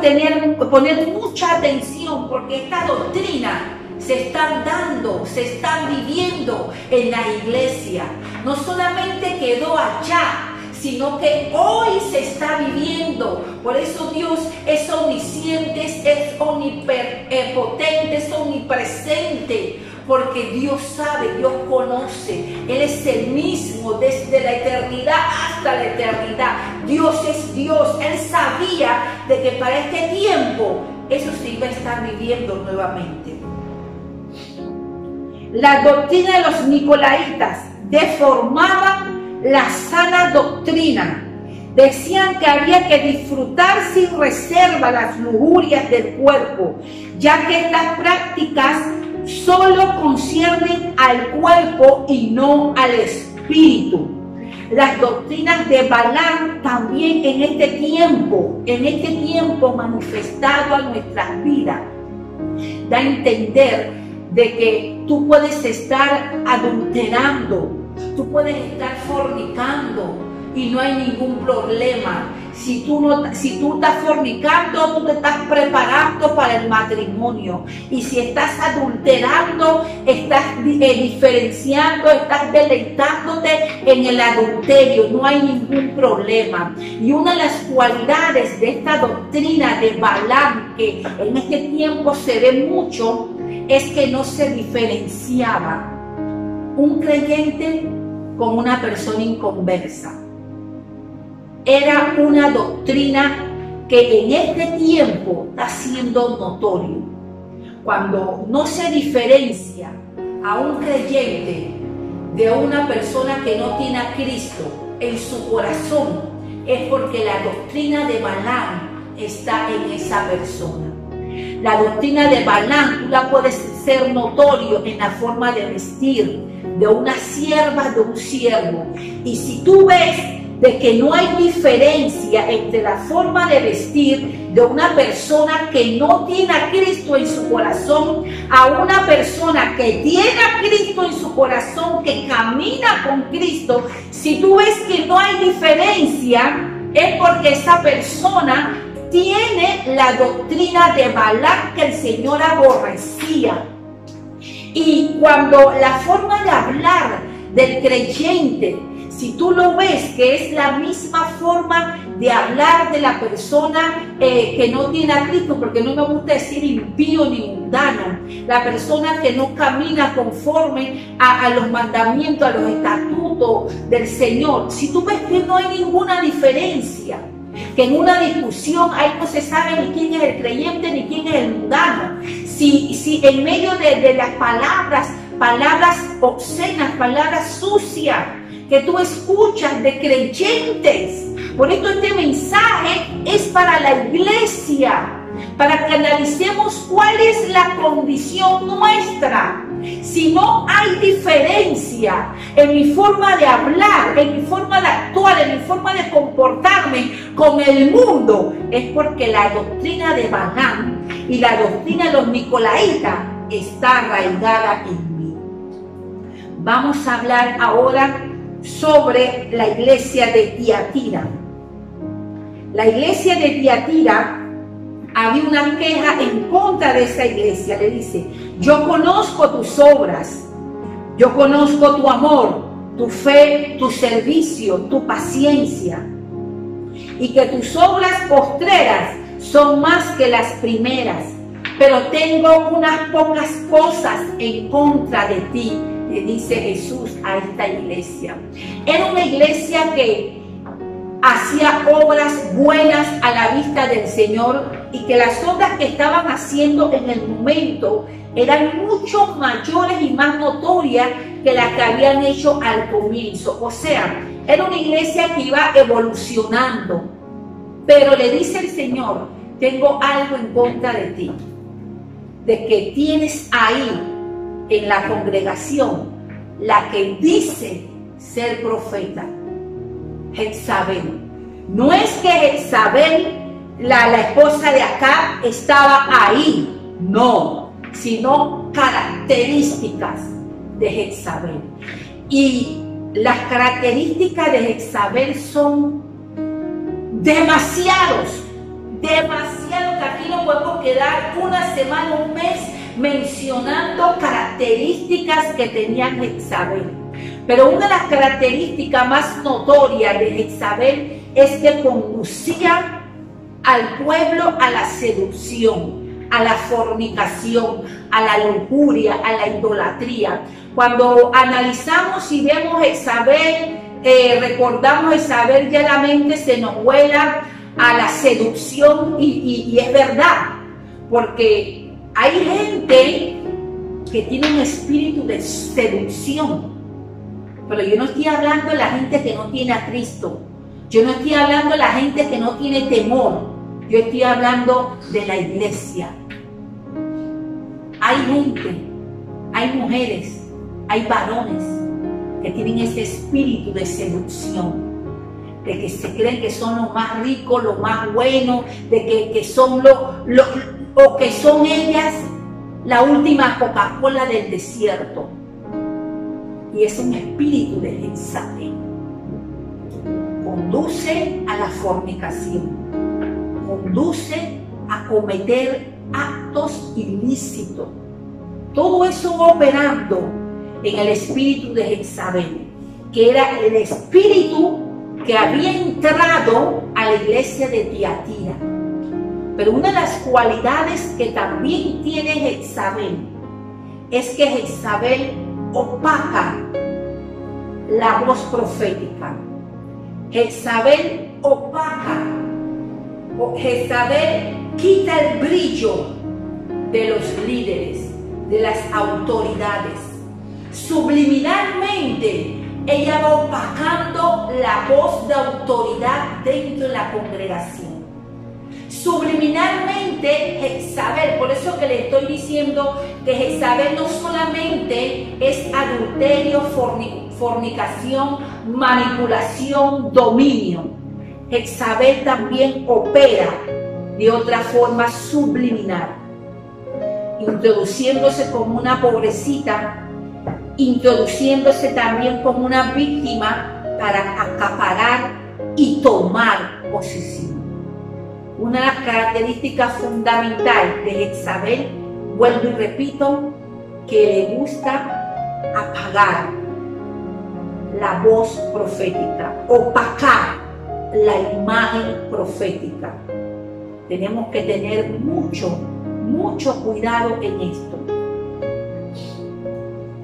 S4: poner mucha atención, porque esta doctrina se están dando, se están viviendo en la iglesia. No solamente quedó allá, sino que hoy se está viviendo. Por eso Dios es omnisciente, es omnipotente, es omnipresente, porque Dios sabe, Dios conoce. Él es el mismo desde la eternidad hasta la eternidad. Dios es Dios. Él sabía de que para este tiempo eso se iba a estar viviendo nuevamente. La doctrina de los nicolaitas deformaban la sana doctrina. Decían que había que disfrutar sin reserva las lujurias del cuerpo, ya que estas prácticas solo conciernen al cuerpo y no al espíritu. Las doctrinas de Balaam también en este tiempo manifestado a nuestras vidas, da a entender de que tú puedes estar adulterando, tú puedes estar fornicando y no hay ningún problema. Si tú estás fornicando, tú te estás preparando para el matrimonio. Y si estás adulterando, estás diferenciando, estás deleitándote en el adulterio. No hay ningún problema. Y una de las cualidades de esta doctrina de Balaam, que en este tiempo se ve mucho, es que no se diferenciaba un creyente con una persona inconversa. Era una doctrina que en este tiempo está siendo notorio. Cuando no se diferencia a un creyente de una persona que no tiene a Cristo en su corazón, es porque la doctrina de Balaam está en esa persona. La doctrina de Balaam tú la puedes ser notorio en la forma de vestir de una sierva, de un siervo. Y si tú ves de que no hay diferencia entre la forma de vestir de una persona que no tiene a Cristo en su corazón a una persona que tiene a Cristo en su corazón, que camina con Cristo, si tú ves que no hay diferencia, es porque esa persona tiene la doctrina de Balaam que el Señor aborrecía. Y cuando la forma de hablar del creyente, si tú lo ves que es la misma forma de hablar de la persona que no tiene a Cristo, porque no me gusta decir impío ni mundano, la persona que no camina conforme a los mandamientos, a los estatutos del Señor, si tú ves que no hay ninguna diferencia, que en una discusión ahí no se sabe ni quién es el creyente ni quién es el mundano, si en medio de las palabras obscenas, palabras sucias que tú escuchas de creyentes. Por esto este mensaje es para la iglesia, para que analicemos cuál es la condición nuestra. Si no hay diferencia en mi forma de hablar, en mi forma de actuar, en mi forma de comportarme con el mundo, es porque la doctrina de Balaam y la doctrina de los nicolaitas está arraigada en mí. Vamos a hablar ahora sobre la iglesia de Tiatira. La iglesia de Tiatira, había una queja en contra de esa iglesia. Le dice: yo conozco tus obras, yo conozco tu amor, tu fe, tu servicio, tu paciencia, y que tus obras postreras son más que las primeras, pero tengo unas pocas cosas en contra de ti, le dice Jesús a esta iglesia. Era una iglesia que hacía obras buenas a la vista del Señor, y que las obras que estaban haciendo en el momento eran mucho mayores y más notorias que las que habían hecho al comienzo. O sea, era una iglesia que iba evolucionando, pero le dice el Señor: tengo algo en contra de ti, de que tienes ahí en la congregación la que dice ser profeta, Jezabel. No es que Jezabel, la esposa de Acab, estaba ahí, no, sino características de Jezabel. Y las características de Jezabel son demasiados, que aquí no podemos quedar una semana, un mes mencionando características que tenía Jezabel. Pero una de las características más notorias de Jezabel es que conducía al pueblo a la seducción, a la fornicación, a la lujuria, a la idolatría. Cuando analizamos y vemos Jezabel, recordamos Jezabel, ya la mente se nos vuela a la seducción y es verdad, porque hay gente que tiene un espíritu de seducción. Pero yo no estoy hablando de la gente que no tiene a Cristo. Yo no estoy hablando de la gente que no tiene temor. Yo estoy hablando de la iglesia. Hay gente, hay mujeres, hay varones que tienen ese espíritu de seducción, de que se creen que son los más ricos, los más buenos, de que son o que son ellas la última Coca-Cola del desierto. Y es un espíritu de Jezabel. Conduce a la fornicación, conduce a cometer actos ilícitos. Todo eso operando en el espíritu de Jezabel, que era el espíritu que había entrado a la iglesia de Tiatira. Pero una de las cualidades que también tiene Jezabel es que Jezabel opaca la voz profética. Jezabel opaca, Jezabel quita el brillo de los líderes, de las autoridades. Subliminalmente ella va opacando la voz de autoridad dentro de la congregación. Subliminalmente Jezabel, por eso que le estoy diciendo que Jezabel no solamente es adulterio, fornicación, manipulación, dominio. Jezabel también opera de otra forma subliminal, introduciéndose como una pobrecita, introduciéndose también como una víctima para acaparar y tomar posición. Una de las características fundamentales de Jezabel, vuelvo y repito, que le gusta apagar la voz profética, opacar la imagen profética. Tenemos que tener mucho cuidado en esto.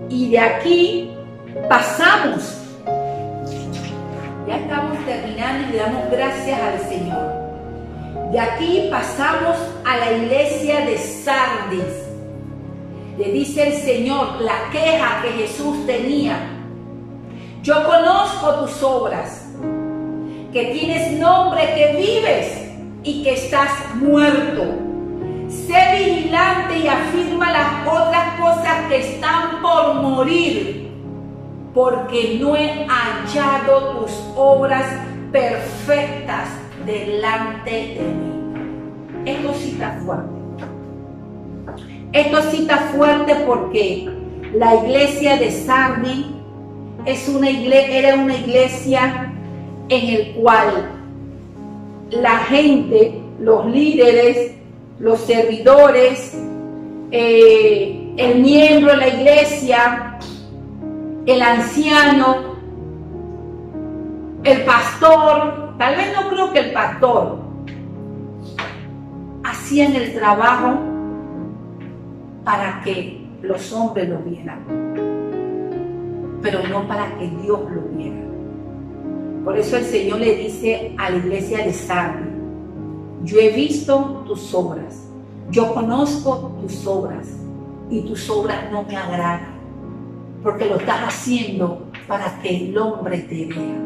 S4: Y de aquí pasamos, ya estamos terminando y le damos gracias al Señor. De aquí pasamos a la iglesia de Sardis. Le dice el Señor la queja que Jesús tenía: yo conozco tus obras, que tienes nombre, que vives y que estás muerto. Sé vigilante y afirma las otras cosas que están por morir, porque no he hallado tus obras perfectas delante de mí. Esto sí está fuerte. Esto sí está fuerte porque la iglesia de Sardis era una iglesia en el cual la gente, los líderes, los servidores, el miembro de la iglesia, el anciano, el pastor, tal vez no creo que el pastor, hacían el trabajo para que los hombres lo vieran, pero no para que Dios lo viera. Por eso el Señor le dice a la iglesia de Sardis: yo he visto tus obras, yo conozco tus obras y tus obras no me agradan, porque lo estás haciendo para que el hombre te vea.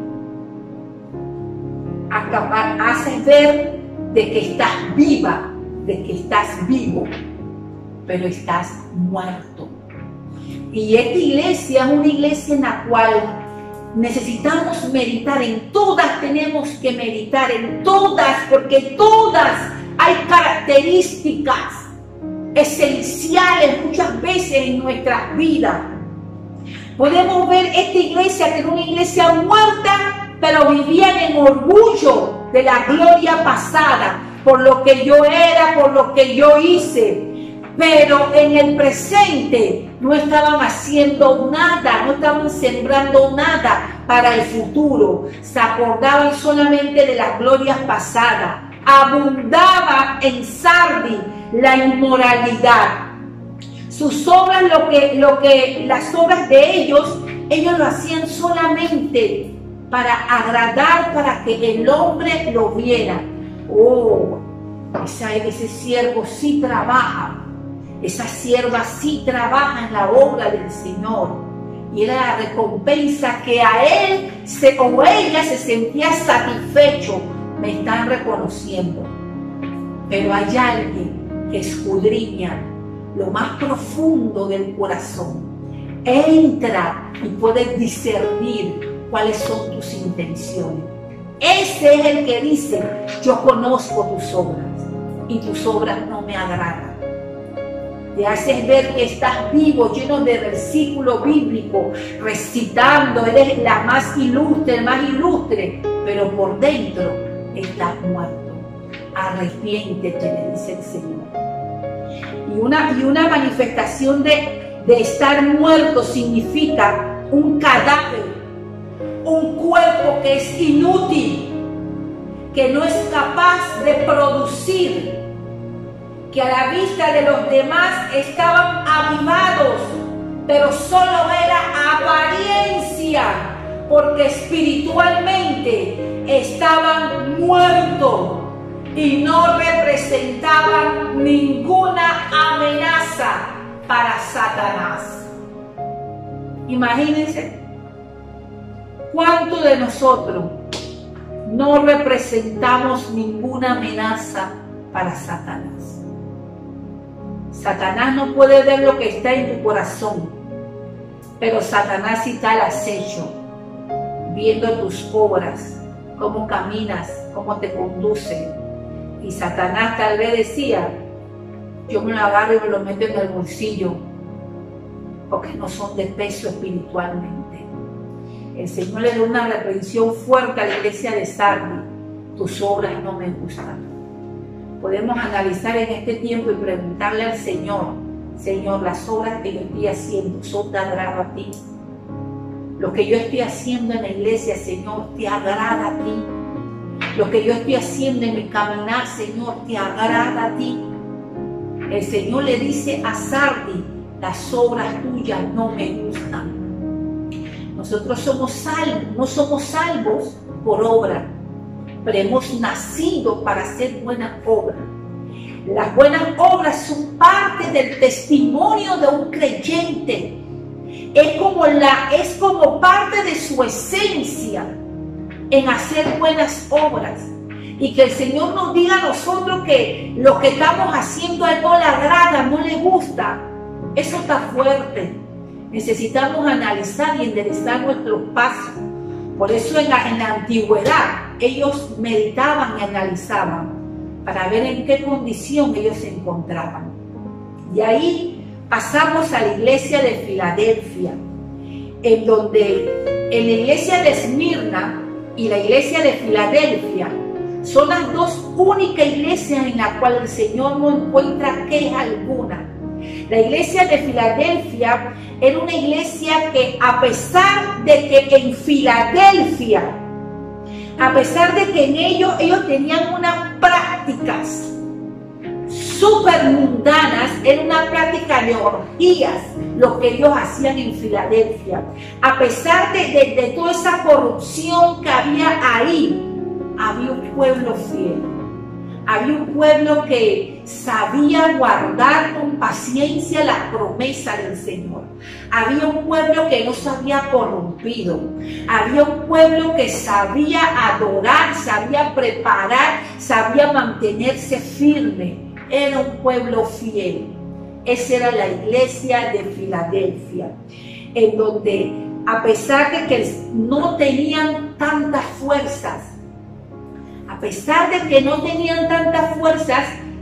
S4: Haces ver de que estás viva, de que estás vivo, pero estás muerto. Y esta iglesia es una iglesia en la cual necesitamos meditar en todas, tenemos que meditar en todas, porque todas hay características esenciales muchas veces en nuestras vidas. Podemos ver esta iglesia que era una iglesia muerta, pero vivían en orgullo de la gloria pasada, por lo que yo era, por lo que yo hice. Pero en el presente no estaban haciendo nada, no estaban sembrando nada para el futuro. Se acordaban solamente de las glorias pasadas. Abundaba en Sardis la inmoralidad. Sus obras, las obras de ellos lo hacían solamente para agradar, para que el hombre lo viera. Oh, ese siervo sí trabaja. Esa sierva sí trabaja en la obra del Señor. Y era la recompensa que a él o ella se sentía satisfecho. Me están reconociendo. Pero hay alguien que escudriña lo más profundo del corazón. Entra y puede discernir cuáles son tus intenciones. Ese es el que dice: yo conozco tus obras y tus obras no me agradan. Te haces ver que estás vivo, lleno de versículos bíblicos, recitando, eres la más ilustre, el más ilustre, pero por dentro estás muerto. Arrepiéntete, le dice el Señor. Y una manifestación de estar muerto significa un cadáver, un cuerpo que es inútil, que no es capaz de producir, que a la vista de los demás estaban avivados, pero solo era apariencia, porque espiritualmente estaban muertos y no representaban ninguna amenaza para Satanás. Imagínense cuántos de nosotros no representamos ninguna amenaza para Satanás. Satanás no puede ver lo que está en tu corazón, pero Satanás sí está al acecho, viendo tus obras, cómo caminas, cómo te conducen. Y Satanás tal vez decía: yo me lo agarro y me lo meto en el bolsillo, porque no son de peso espiritualmente. El Señor le dio una reprensión fuerte a la iglesia de Sardis: tus obras no me gustan. Podemos analizar en este tiempo y preguntarle al Señor: Señor, las obras que yo estoy haciendo son de agrado a ti. Lo que yo estoy haciendo en la iglesia, Señor, te agrada a ti. Lo que yo estoy haciendo en mi caminar, Señor, te agrada a ti. El Señor le dice a Sardis: las obras tuyas no me gustan. Nosotros somos salvos, no somos salvos por obra, pero hemos nacido para hacer buenas obras. Las buenas obras son parte del testimonio de un creyente. Es como parte de su esencia en hacer buenas obras. Y que el Señor nos diga a nosotros que lo que estamos haciendo a Él no le agrada, no le gusta. Eso está fuerte. Necesitamos analizar y enderezar nuestros pasos. Por eso en la antigüedad ellos meditaban y analizaban para ver en qué condición ellos se encontraban. Y ahí pasamos a la iglesia de Filadelfia, en donde en la iglesia de Esmirna y la iglesia de Filadelfia son las dos únicas iglesias en las cuales el Señor no encuentra queja alguna. La iglesia de Filadelfia era una iglesia que, a pesar de que en Filadelfia, a pesar de que en ellos tenían unas prácticas súper mundanas, era una práctica de orgías lo que ellos hacían en Filadelfia. A pesar de toda esa corrupción que había ahí, había un pueblo fiel. Había un pueblo que sabía guardar con paciencia la promesa del Señor. Había un pueblo que no se había corrompido. Había un pueblo que sabía adorar, sabía preparar, sabía mantenerse firme. Era un pueblo fiel. Esa era la iglesia de Filadelfia, en donde a pesar de que no tenían tantas fuerzas,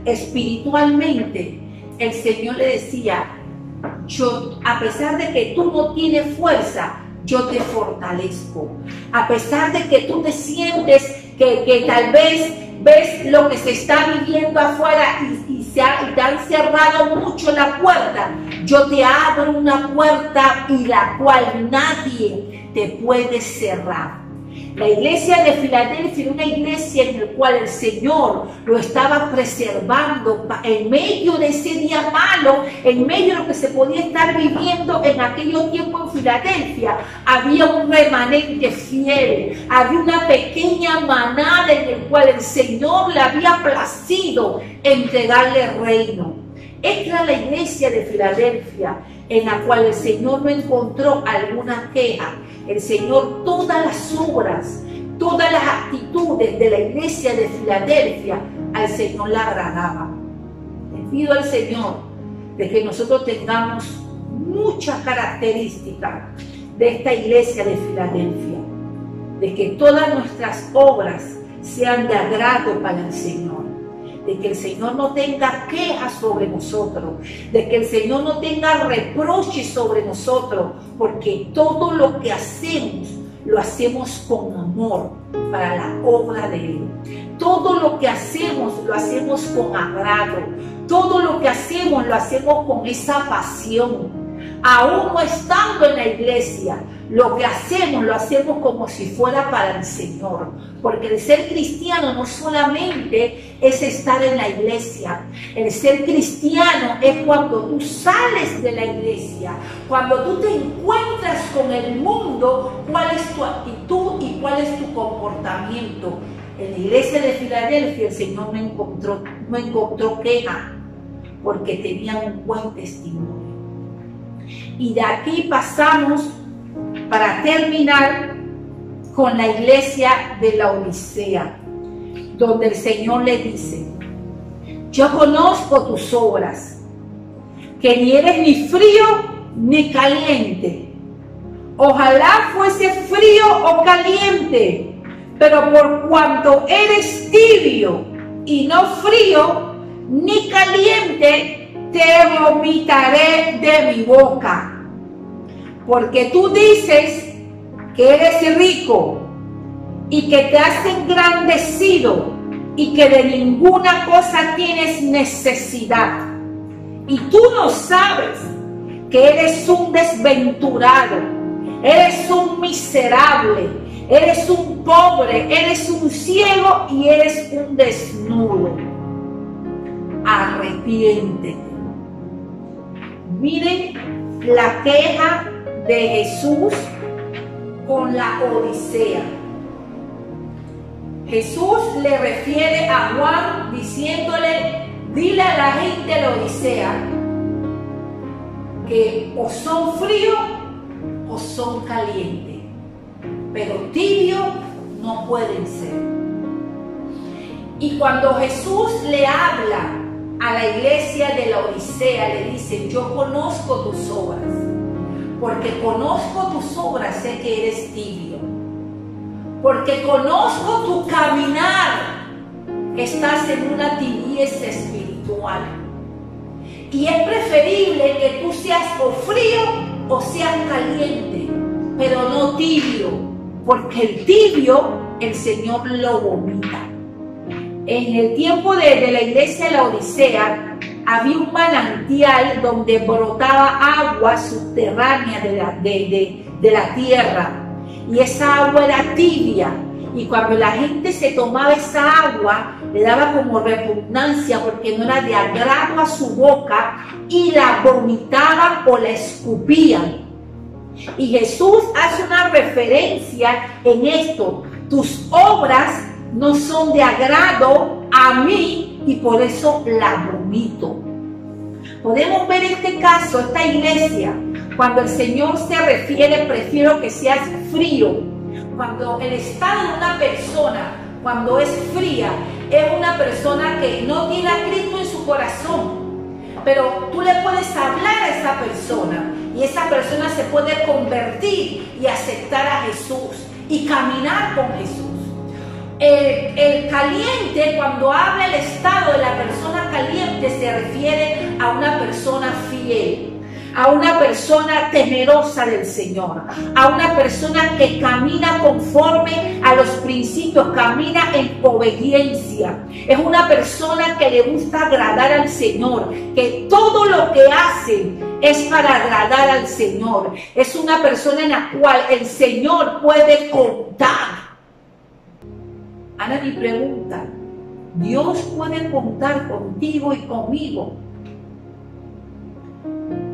S4: espiritualmente, el Señor le decía, a pesar de que tú no tienes fuerza, yo te fortalezco. A pesar de que tú te sientes que tal vez ves lo que se está viviendo afuera y te han cerrado mucho la puerta, yo te abro una puerta y la cual nadie te puede cerrar. La iglesia de Filadelfia era una iglesia en la cual el Señor lo estaba preservando en medio de ese día malo, en medio de lo que se podía estar viviendo en aquellos tiempos en Filadelfia. Había un remanente fiel, había una pequeña manada en el cual el Señor le había placido entregarle el reino. Esta era la iglesia de Filadelfia, en la cual el Señor no encontró alguna queja. El Señor, todas las obras, todas las actitudes de la iglesia de Filadelfia, al Señor le agradaba. Le pido al Señor de que nosotros tengamos muchas características de esta iglesia de Filadelfia, de que todas nuestras obras sean de agrado para el Señor, de que el Señor no tenga quejas sobre nosotros, de que el Señor no tenga reproches sobre nosotros, porque todo lo que hacemos, lo hacemos con amor para la obra de Él. Todo lo que hacemos, lo hacemos con agrado. Todo lo que hacemos, lo hacemos con esa pasión. Aún no estando en la iglesia, lo que hacemos, lo hacemos como si fuera para el Señor. Porque el ser cristiano no solamente es estar en la iglesia. El ser cristiano es cuando tú sales de la iglesia, cuando tú te encuentras con el mundo, cuál es tu actitud y cuál es tu comportamiento. En la iglesia de Filadelfia el Señor no encontró queja, porque tenían un buen testimonio. Y de aquí pasamos para terminar con la iglesia de la Odisea, donde el Señor le dice: yo conozco tus obras, que ni eres ni frío ni caliente. Ojalá fuese frío o caliente, pero por cuanto eres tibio y no frío ni caliente, te vomitaré de mi boca. Porque tú dices que eres rico y que te has engrandecido y que de ninguna cosa tienes necesidad. Y tú no sabes que eres un desventurado, eres un miserable, eres un pobre, eres un ciego y eres un desnudo. Arrepiéntete. Miren la queja de Jesús con la Odisea. Jesús le refiere a Juan diciéndole: dile a la gente de la Odisea que o son fríos o son calientes, pero tibios no pueden ser. Y cuando Jesús le habla a la iglesia de la Odisea, le dice: yo conozco tus obras, porque conozco tus obras, sé que eres tibio, porque conozco tu caminar, estás en una tibieza espiritual, y es preferible que tú seas o frío o seas caliente, pero no tibio, porque el tibio el Señor lo vomita. En el tiempo de la iglesia de la Odisea había un manantial donde brotaba agua subterránea de la tierra, y esa agua era tibia, y cuando la gente se tomaba esa agua le daba como repugnancia porque no era de agrado a su boca y la vomitaban o la escupían. Y Jesús hace una referencia en esto: tus obras no son de agrado a mí y por eso la vomito. Podemos ver este caso, esta iglesia, cuando el Señor se refiere, prefiero que seas frío. Cuando el estado de una persona, cuando es fría, es una persona que no tiene a Cristo en su corazón. Pero tú le puedes hablar a esa persona y esa persona se puede convertir y aceptar a Jesús y caminar con Jesús. El caliente, cuando habla el estado de la persona caliente, se refiere a una persona fiel, a una persona temerosa del Señor, a una persona que camina conforme a los principios, camina en obediencia. Es una persona que le gusta agradar al Señor, que todo lo que hace es para agradar al Señor. Es una persona en la cual el Señor puede contar. Ana, mi pregunta, ¿Dios puede contar contigo y conmigo?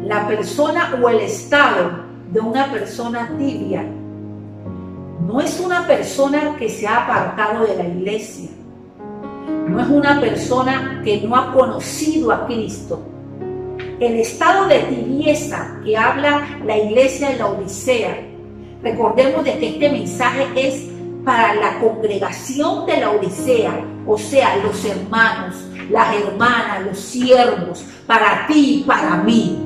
S4: La persona o el estado de una persona tibia no es una persona que se ha apartado de la iglesia, no es una persona que no ha conocido a Cristo. El estado de tibieza que habla la iglesia de la Odisea, recordemos de que este mensaje es para la congregación de la Odisea, o sea, los hermanos, las hermanas, los siervos, para ti y para mí.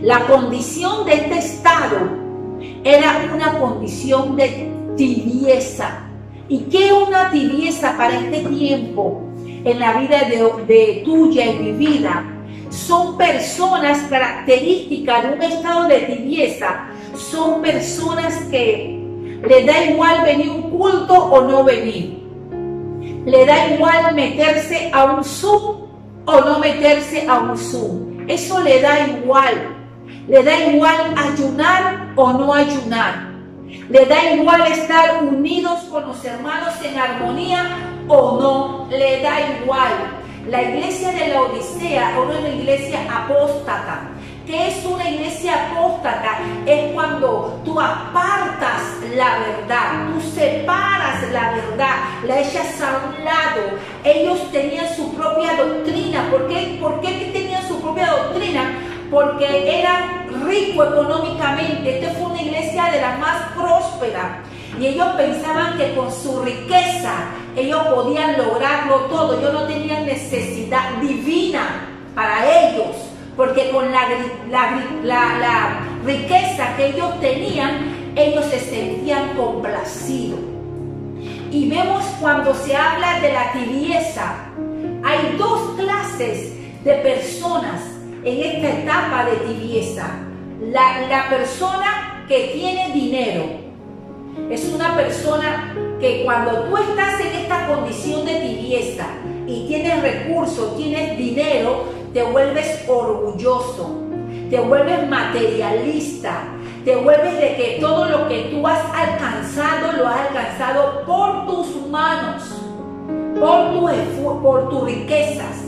S4: La condición de este estado era una condición de tibieza. ¿Y qué es una tibieza para este tiempo en la vida de tuya y mi vida? Son personas características de un estado de tibieza. Son personas que le da igual venir a un culto o no venir. Le da igual meterse a un Zoom o no meterse a un Zoom. Eso le da igual. Le da igual ayunar o no ayunar. Le da igual estar unidos con los hermanos en armonía o no. Le da igual. La iglesia de la Odisea era una iglesia apóstata. ¿Qué es una iglesia apóstata? Es cuando tú apartas la verdad, tú separas la verdad, la echas a un lado. Ellos tenían su propia doctrina. ¿Por qué tenían su propia doctrina? Porque eran ricos económicamente. Esta fue una iglesia de las más prósperas. Y ellos pensaban que con su riqueza ellos podían lograrlo todo. Ellos no tenían necesidad divina para ellos. Porque con la riqueza que ellos tenían, ellos se sentían complacidos. Y vemos cuando se habla de la tibieza, hay dos clases de personas en esta etapa de tibieza. La persona que tiene dinero es una persona que cuando tú estás en esta condición de tibieza y tienes recursos, tienes dinero, te vuelves orgulloso, te vuelves materialista, te vuelves de que todo lo que tú has alcanzado, lo has alcanzado por tus manos, por tus riquezas.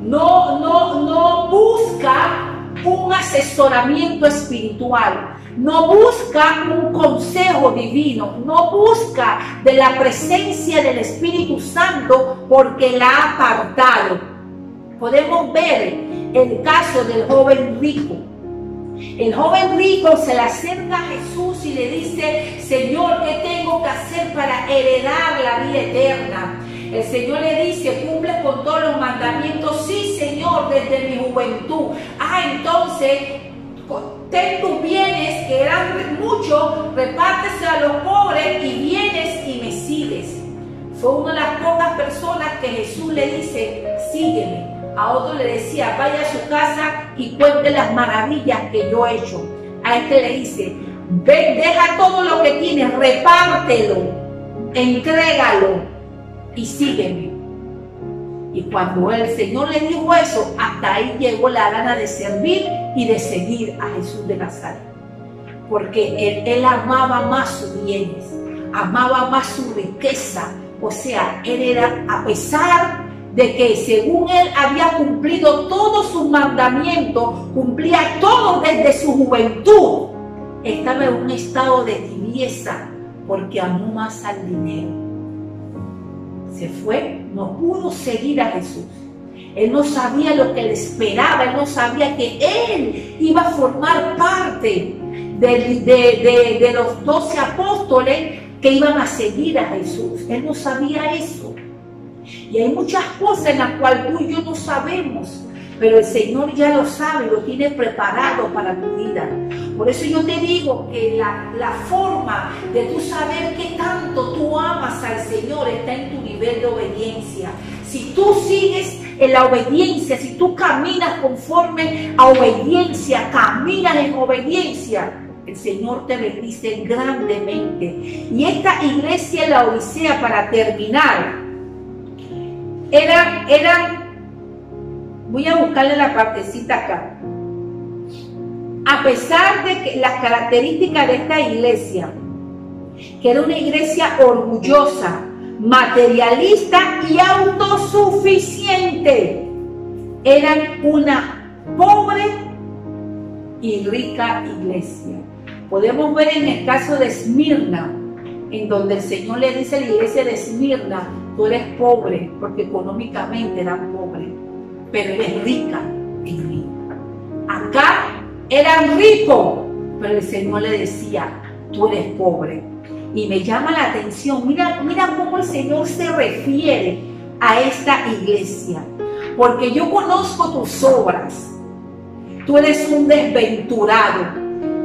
S4: No busca un asesoramiento espiritual, no busca un consejo divino, no busca de la presencia del Espíritu Santo porque la ha apartado. Podemos ver el caso del joven rico. El joven rico se le acerca a Jesús y le dice: Señor, ¿qué tengo que hacer para heredar la vida eterna? El Señor le dice: ¿cumples con todos los mandamientos? Sí, Señor, desde mi juventud. Entonces, ten tus bienes, que eran muchos, repártese a los pobres y vienes y me sigues. Fue una de las pocas personas que Jesús le dice: sígueme. A otro le decía: vaya a su casa y cuente las maravillas que yo he hecho. A este le dice: ven, deja todo lo que tienes, repártelo, entrégalo y sígueme. Y cuando el Señor le dijo eso, hasta ahí llegó la gana de servir y de seguir a Jesús de Nazaret. Porque él amaba más sus bienes, amaba más su riqueza. O sea, él era, a pesar de que según él había cumplido todos sus mandamientos, cumplía todo desde su juventud, estaba en un estado de tibieza porque amó más al dinero. Se fue no pudo seguir a Jesús. Él no sabía lo que le esperaba, él no sabía que él iba a formar parte de los 12 apóstoles que iban a seguir a Jesús. Él no sabía eso. Y hay muchas cosas en las cuales tú y yo no sabemos, pero el Señor ya lo sabe, lo tiene preparado para tu vida. Por eso yo te digo que la forma de tú saber qué tanto tú amas al Señor está en tu nivel de obediencia. Si tú sigues en la obediencia, si tú caminas conforme a obediencia, caminas en obediencia, el Señor te bendice grandemente. Y esta iglesia, la Odisea, para terminar, eran, voy a buscarle la partecita acá. A pesar de que las características de esta iglesia, que era una iglesia orgullosa, materialista y autosuficiente, eran una pobre y rica iglesia. Podemos ver en el caso de Esmirna, en donde el Señor le dice a la iglesia de Esmirna: tú eres pobre, porque económicamente eran pobres, pero eres rica en mí. Acá eran ricos, pero el Señor le decía: tú eres pobre. Y me llama la atención, mira cómo el Señor se refiere a esta iglesia. Porque yo conozco tus obras. Tú eres un desventurado,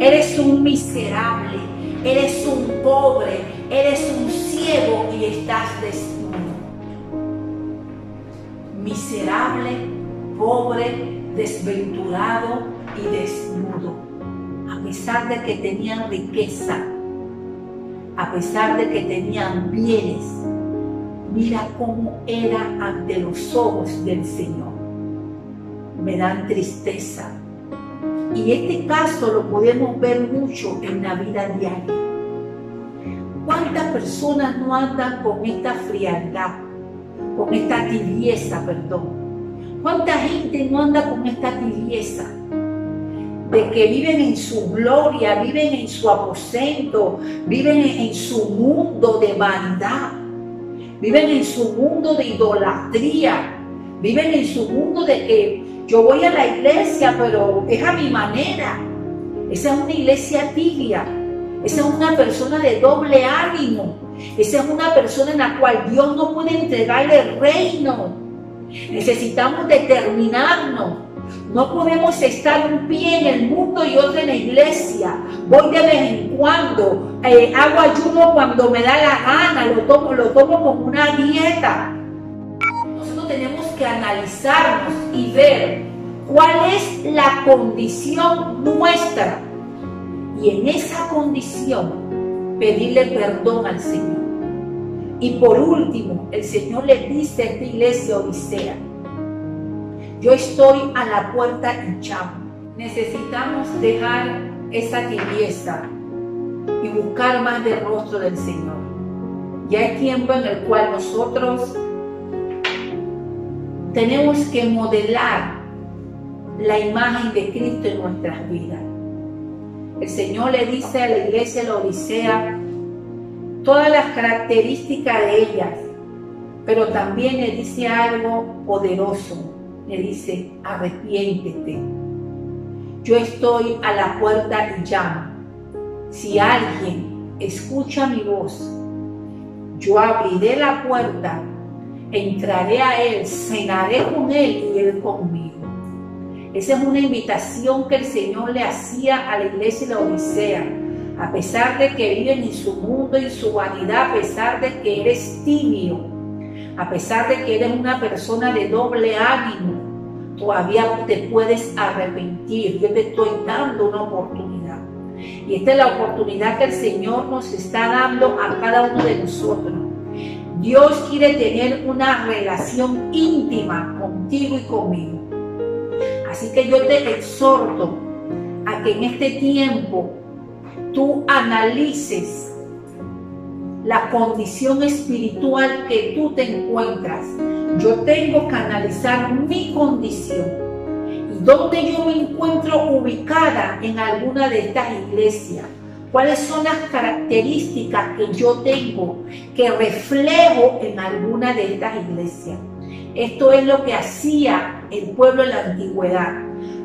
S4: eres un miserable, eres un pobre, eres un ciego y estás desnudo. Miserable, pobre, desventurado y desnudo. A pesar de que tenían riqueza, a pesar de que tenían bienes, mira cómo era ante los ojos del Señor. Me dan tristeza. Y este caso lo podemos ver mucho en la vida diaria. ¿Cuántas personas no andan con esta frialdad, con esta tibieza, perdón? ¿Cuánta gente no anda con esta tibieza? De que viven en su gloria, viven en su aposento, viven en su mundo de vanidad, viven en su mundo de idolatría, viven en su mundo de que yo voy a la iglesia, pero es a mi manera. Esa es una iglesia tibia, esa es una persona de doble ánimo, esa es una persona en la cual Dios no puede entregarle el reino. Necesitamos determinarnos. No podemos estar un pie en el mundo y otro en la iglesia. Voy de vez en cuando, hago ayuno cuando me da la gana, lo tomo como una dieta. Nosotros tenemos que analizarnos y ver cuál es la condición nuestra. Y en esa condición, pedirle perdón al Señor. Y por último, el Señor le dice a esta iglesia Odisea: yo estoy a la puerta y llamo. Necesitamos dejar esa tibieza y buscar más del rostro del Señor. Ya es tiempo en el cual nosotros tenemos que modelar la imagen de Cristo en nuestras vidas. El Señor le dice a la iglesia de la Odisea todas las características de ellas, pero también le dice algo poderoso. Le dice: arrepiéntete. Yo estoy a la puerta y llamo. Si alguien escucha mi voz, yo abriré la puerta, entraré a él, cenaré con él y él conmigo. Esa es una invitación que el Señor le hacía a la iglesia de la Odisea. A pesar de que viven en su mundo y su vanidad, a pesar de que eres tibio, a pesar de que eres una persona de doble ánimo, todavía te puedes arrepentir. Yo te estoy dando una oportunidad. Y esta es la oportunidad que el Señor nos está dando a cada uno de nosotros. Dios quiere tener una relación íntima contigo y conmigo. Así que yo te exhorto a que en este tiempo tú analices la condición espiritual que tú te encuentras. Yo tengo que analizar mi condición y dónde yo me encuentro ubicada en alguna de estas iglesias. ¿Cuáles son las características que yo tengo que reflejo en alguna de estas iglesias? Esto es lo que hacía el pueblo en la antigüedad,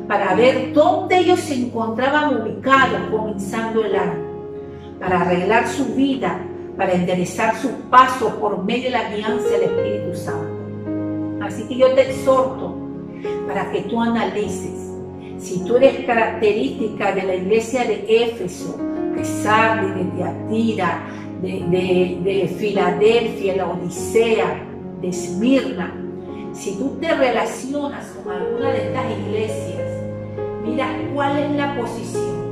S4: para ver dónde ellos se encontraban ubicados comenzando el año, para arreglar su vida, para enderezar sus pasos por medio de la guianza del Espíritu Santo. Así que yo te exhorto para que tú analices si tú eres característica de la iglesia de Éfeso, de Sardis, de Tiatira, de Filadelfia, la Odisea, de Esmirna. Si tú te relacionas con alguna de estas iglesias, mira cuál es la posición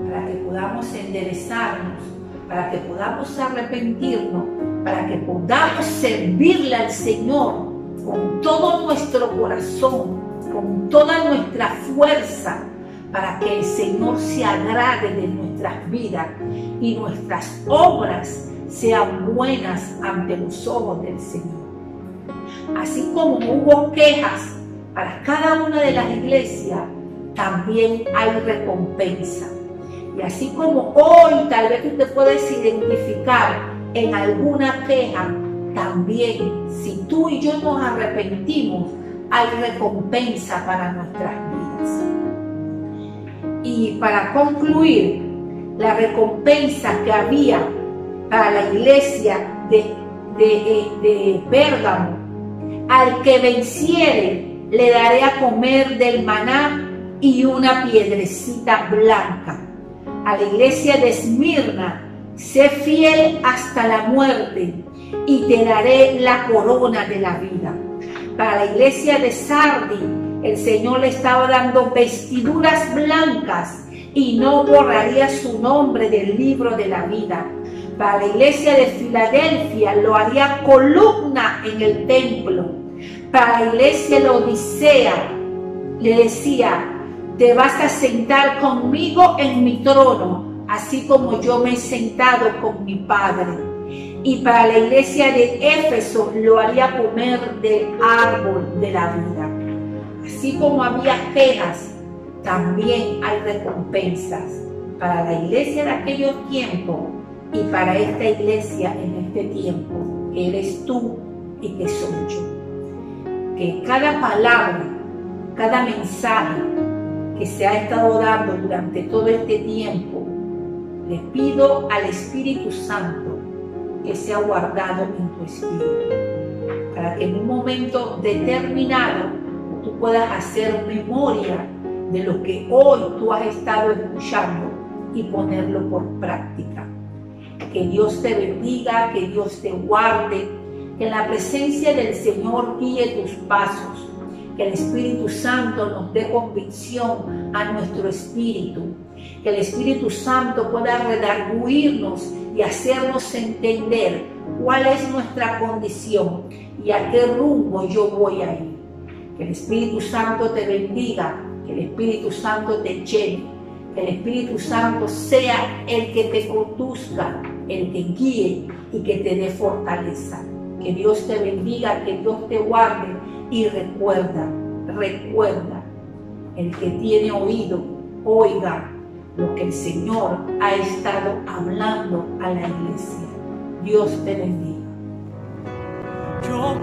S4: para que podamos enderezarnos, para que podamos arrepentirnos, para que podamos servirle al Señor con todo nuestro corazón, con toda nuestra fuerza, para que el Señor se agrade de nuestras vidas y nuestras obras sean buenas ante los ojos del Señor. Así como hubo quejas para cada una de las iglesias, también hay recompensa. Y así como hoy tal vez tú te puedes identificar en alguna queja, también si tú y yo nos arrepentimos, hay recompensa para nuestras vidas. Y para concluir, la recompensa que había para la iglesia de Pérgamo: al que venciere le daré a comer del maná y una piedrecita blanca. A la iglesia de Esmirna: sé fiel hasta la muerte y te daré la corona de la vida. Para la iglesia de Sardis, el Señor le estaba dando vestiduras blancas y no borraría su nombre del libro de la vida. Para la iglesia de Filadelfia lo haría columna en el templo. Para la iglesia de Odisea le decía: te vas a sentar conmigo en mi trono, así como yo me he sentado con mi Padre. Y para la iglesia de Éfeso lo haría comer del árbol de la vida. Así como había quejas, también hay recompensas para la iglesia de aquellos tiempos y para esta iglesia en este tiempo, que eres tú y que soy yo. Que cada palabra, cada mensaje que se ha estado dando durante todo este tiempo, le pido al Espíritu Santo que sea guardado en tu espíritu, para que en un momento determinado tú puedas hacer memoria de lo que hoy tú has estado escuchando y ponerlo por práctica. Que Dios te bendiga, que Dios te guarde, que en la presencia del Señor guíe tus pasos, que el Espíritu Santo nos dé convicción a nuestro espíritu, que el Espíritu Santo pueda redarguirnos y hacernos entender cuál es nuestra condición y a qué rumbo yo voy a ir. Que el Espíritu Santo te bendiga, que el Espíritu Santo te llene, que el Espíritu Santo sea el que te conduzca, el que guíe y que te dé fortaleza. Que Dios te bendiga, que Dios te guarde y recuerda, el que tiene oído, oiga lo que el Señor ha estado hablando a la iglesia. Dios te bendiga.
S3: Yo